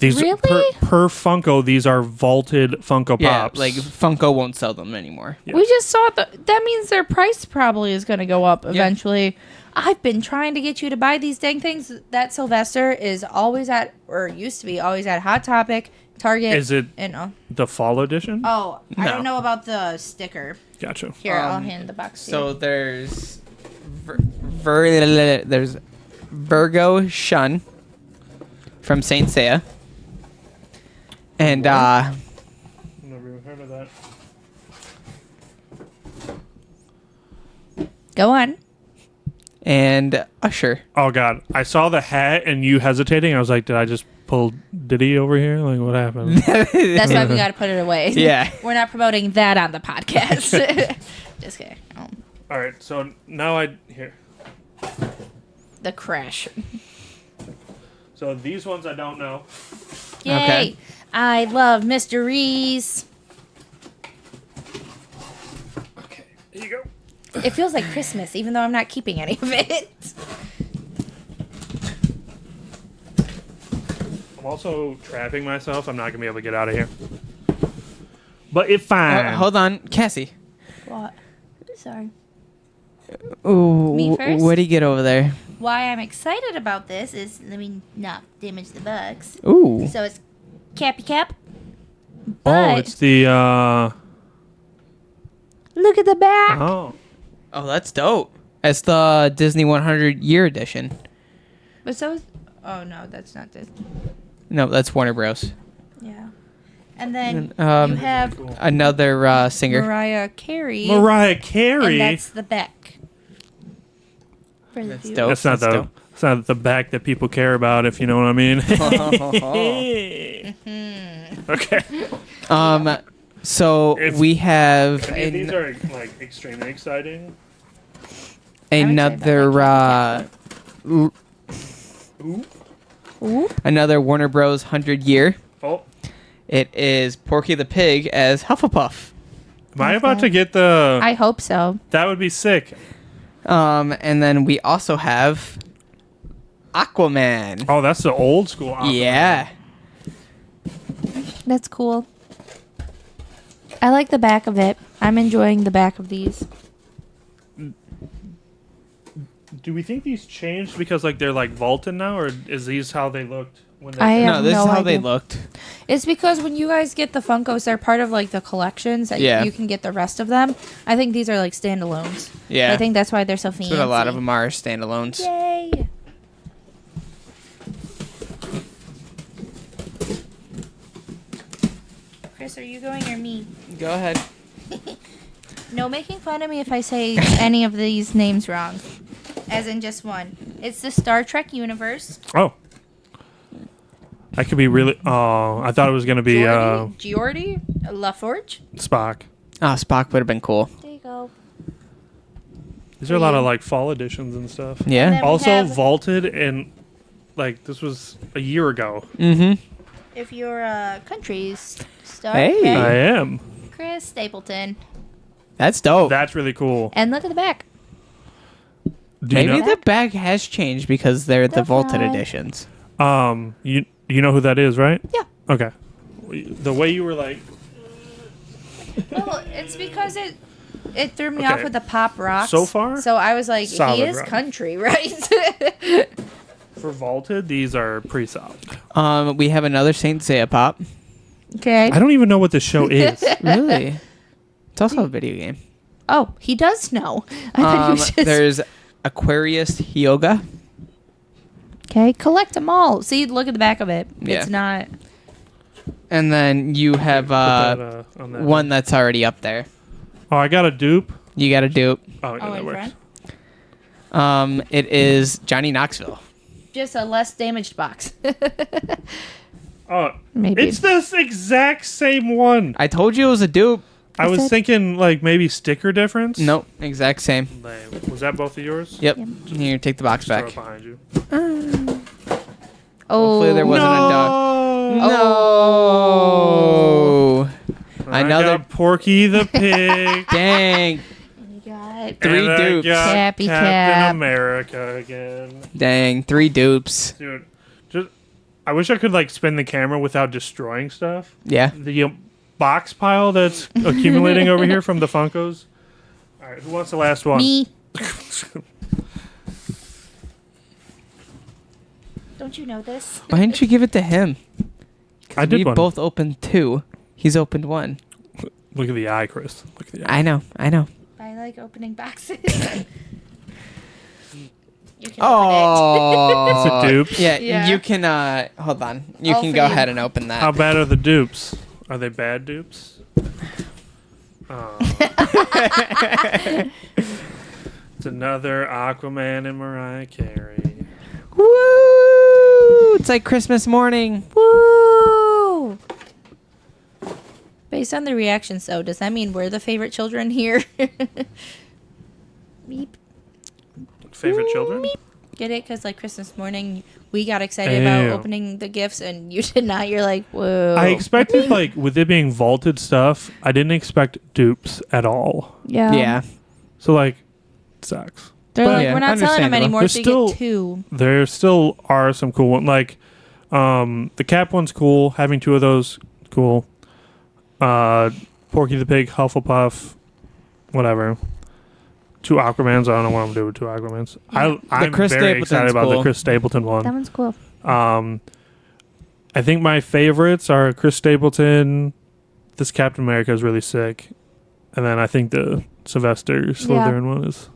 Really? per Funko. These are vaulted Funko Pops. like Funko won't sell them anymore. Yeah. We just saw that means their price probably is going to go up eventually. I've been trying to get you to buy these dang things. That Sylvester is always at, or used to be always at Hot Topic, Target. Is it the fall edition? Oh, I No. don't know about the sticker. Gotcha. Here, I'll hand the box to So you. there's there's Virgo Shun from Saint Seiya. And Never even heard of that. Go on. and Usher. Oh God, I saw the hat and you hesitating. I was like, did I just pull Diddy over here? Like, what happened? That's why we got to put it away. Yeah. We're not promoting that on the podcast. Just kidding. Oh, All right, so now here. the crash. So these ones I don't know. Yay. Okay. I love mysteries. Okay, here you go. It feels like Christmas, even though I'm not keeping any of it. I'm also trapping myself. I'm not gonna be able to get out of here. But it's fine. Hold on, Cassie. What? Sorry. Ooh, Me first? what do you get over there? Why I'm excited about this is, let me not damage the bugs. Ooh. So it's Cappy Cap. Oh, But it's the look at the back. oh. Oh, that's dope. It's the Disney 100 year edition. But so is, oh no, that's not this. No, that's Warner Bros. Yeah. And then Um, you have Cool. Another singer. Mariah Carey. Mariah And Carey. that's the back. For the That's viewers. dope. That's not That's the dope. it's not the back that people care about, if you know what I mean. Okay. So If we have Any of these are like extremely exciting. another Ooh. another Warner Bros 100 year. Oh, It is Porky the Pig as Hufflepuff. am I about to get the? I hope so. That would be sick. And then we also have Aquaman. Oh, that's the old school. Aquaman. Yeah. That's cool. I like the back of it. I'm enjoying the back of these. Do we think these changed because like they're like vaulted now, or is these how they looked when they? I have No, this no is how they idea. looked. It's because when you guys get the Funkos, they're part of like the collections that Yeah. you can get the rest of them. I think these are like standalones. Yeah. I think that's why they're so fancy. That's what a lot of them are, standalones. Yay! Chris, are you going or me? Go ahead. No making fun of me if I say any of these names wrong. As in just one. It's the Star Trek universe. Oh. That could be really. Oh, I thought it was gonna be Geordi LaForge. Spock. Oh, Spock would have been cool. There you go. These are a lot of like fall editions and stuff. And Yeah. then we Also have- vaulted and like this was a year ago. Mm-hmm. If your country's Star Hey. Trek, I am. Chris Stapleton. That's dope. That's really cool. And look at the back. Do you Maybe know? the bag has changed because they're the The vaulted front. editions. You know who that is, right? Yeah. Okay. The way you were like, Well, it's because it threw me Okay. off with the pop rocks. So far, So I was like, he solid is rock. country, right? for vaulted, these are pretty solid. We have another Saint Seiya pop. Okay. I don't even know what this show is. Really? It's also a video game. Oh, he does know. I thought he was just... There's Aquarius Hyoga. Okay, collect them all. See, look at the back of it. Yeah. It's not... And then you have Put that, on that one that's already up there. Oh, I got a dupe. You got to dupe. Oh, yeah, Oh, that in works. front? It is Johnny Knoxville. Just a less damaged box. Oh, Maybe. it's this exact same one. I told you it was a dupe. I was said- thinking like maybe sticker difference. Nope, exact same. Lame. Was that both of yours? Yep. Yep. Here, take the box Throw back. it behind you. Oh. Hopefully there wasn't a dog. No. I Another- got Porky the Pig. Dang. You got... Three and I dupes. got Cappy Captain Cap. America again. Dang. 3 dupes. Dude, just I wish I could like spin the camera without destroying stuff. Yeah. The box pile that's accumulating over here from the Funkos. All right, who wants the last one? Me. Don't you know this? Why didn't you give it to him? I did We one. both opened 2. He's opened 1. Look at the eye, Chris. Look at the eye. I know. I like opening boxes. You can Oh, Is it dupes? Yeah, Yeah. you can. Hold on. You All can for go you. ahead and open that. How bad are the dupes? Are they bad dupes? Oh. It's another Aquaman and Mariah Carey. Woo! It's like Christmas morning. Woo! Based on the reactions, though, does that mean we're the favorite children here? Meep. Favorite children? Get it? Because, like, Christmas morning, we got excited about Ew. opening the gifts, and you did not. You're like, whoa. I expected, like, with it being vaulted stuff, I didn't expect dupes at all. Yeah. Yeah. So, like, it sucks. They're But like, Yeah, we're not selling them understandable. anymore, There's so you still- get two. There still are some cool ones. Like, the Cap one's cool. Having two of those, cool. Porky the Pig, Hufflepuff, whatever. Two Aquamans. I don't know what I'm doing with two Aquamans. I'm Chris very excited Stapleton's about the cool. Chris Stapleton one. That one's cool. I think my favorites are Chris Stapleton. This Captain America is really sick, and then I think the Sylvester Slytherin one is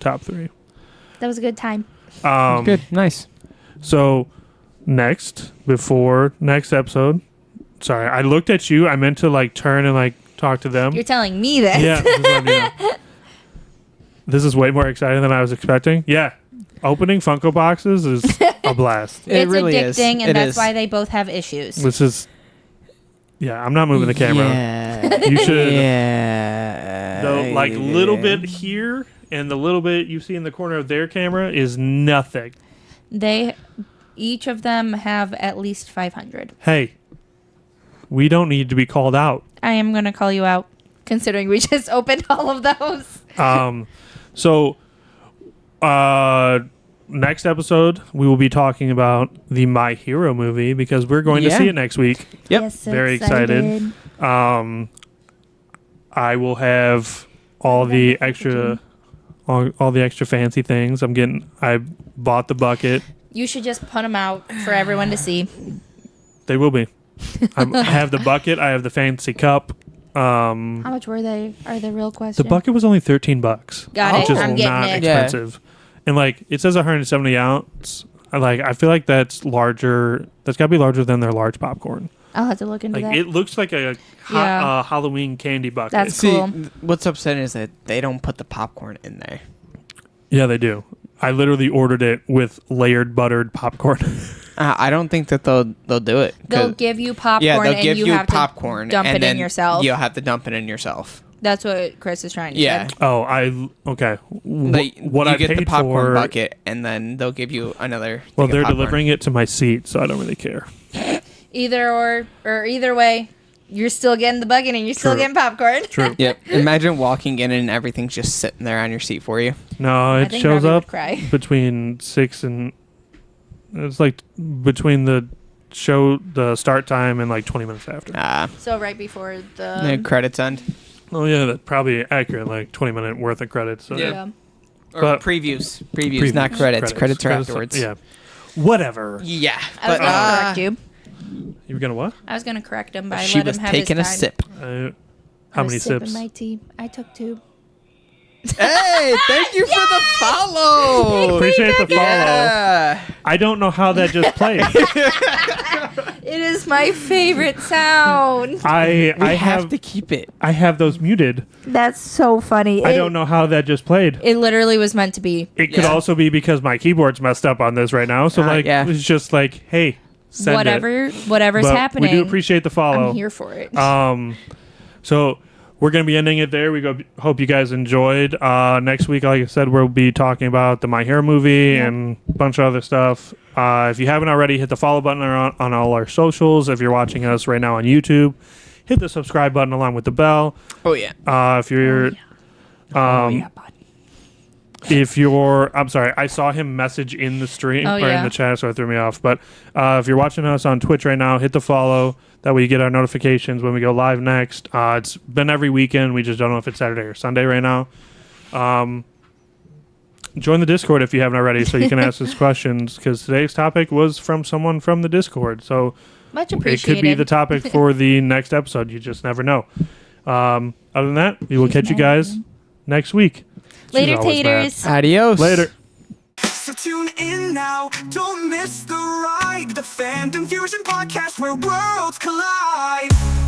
top 3. That was a good time. Good. Nice. So before next episode. Sorry, I looked at you. I meant to like turn and like talk to them. You're telling me this. Yeah. This is way more exciting than I was expecting. Yeah. Opening Funko boxes is a blast. It It's really addicting, is. and It that's is. why they both have issues. This is. Yeah, I'm not moving the camera. Yeah. You should. Yeah. The like little bit here and the little bit you see in the corner of their camera is nothing. Each of them have at least 500. Hey, we don't need to be called out. I am going to call you out, considering we just opened all of those. So, next episode we will be talking about the My Hero movie because we're going to see it next week. Yep. Yes, so Very excited. I will have all the extra fancy things. I bought the bucket. You should just put them out for everyone to see. They will be. I have the bucket. I have the fancy cup. How much were they? Are the real The question? bucket was only $13. Got it. Which is I'm not getting it. expensive. And like it says 170 ounce. I feel like that's larger. That's got to be larger than their large popcorn. I'll have to look into Like that. it looks like a Yeah. Halloween candy bucket. That's See, cool. what's upsetting is that they don't put the popcorn in there. Yeah, they do. I literally ordered it with layered buttered popcorn. I don't think that they'll do it. 'Cause- They'll give you popcorn, yeah, they'll and give you you have popcorn, to dump and it then in yourself. You'll have to dump it in yourself. That's what Chris is trying to Yeah. say. Oh, okay. Like, What you I get the paid popcorn for? bucket, and then they'll give you another. Well, thing they're of popcorn. delivering it to my seat, so I don't really care. Or either way, you're still getting the bucket and you're still True. getting popcorn. True. Yep. Imagine walking in and everything's just sitting there on your seat for you. No, I it think shows Robbie would up cry. between 6 and it's like between the start time and like 20 minutes after. So right before The credits end. Oh yeah, that's probably accurate. Like 20-minute worth of credits. So Yeah. Or But- previews. Previews, not credits. Credits are afterwards. Yeah. Whatever. Yeah. I was But going to correct you. You were gonna what? I was going to correct him by she let was him have taking a his time. sip. How many sips? My tea. I took 2. Hey, thank you for the follow. Appreciate the follow. Yeah. I don't know how that just played. It is my favorite sound. I We have have to keep it. I have those muted. That's so funny. I don't know how that just played. It literally was meant to be. It could Yeah. also be because my keyboard's messed up on this right now. So yeah. it's just like, hey, send Whatever's But happening. We do appreciate the follow. I'm here for it. So we're going to be ending it there. Hope you guys enjoyed. Next week, like I said, we'll be talking about the My Hero movie and a bunch of other stuff. If you haven't already, hit the follow button on all our socials. If you're watching us right now on YouTube, hit the subscribe button along with the bell. Oh yeah. If you're... I'm sorry, I saw him message in the stream or in the chat, so it threw me off. But if you're watching us on Twitch right now, hit the follow. That way you get our notifications when we go live next. It's been every weekend. We just don't know if it's Saturday or Sunday right now. Join the Discord if you haven't already, so you can ask us questions, because today's topic was from someone from the Discord. So Much it appreciated. could be the topic for the next episode. You just never know. Other than that, we will catch you guys next week. She's Later, always mad. taters. Adios. Later. tune in now. Don't miss the ride. The Fandom Fusion podcast where worlds collide.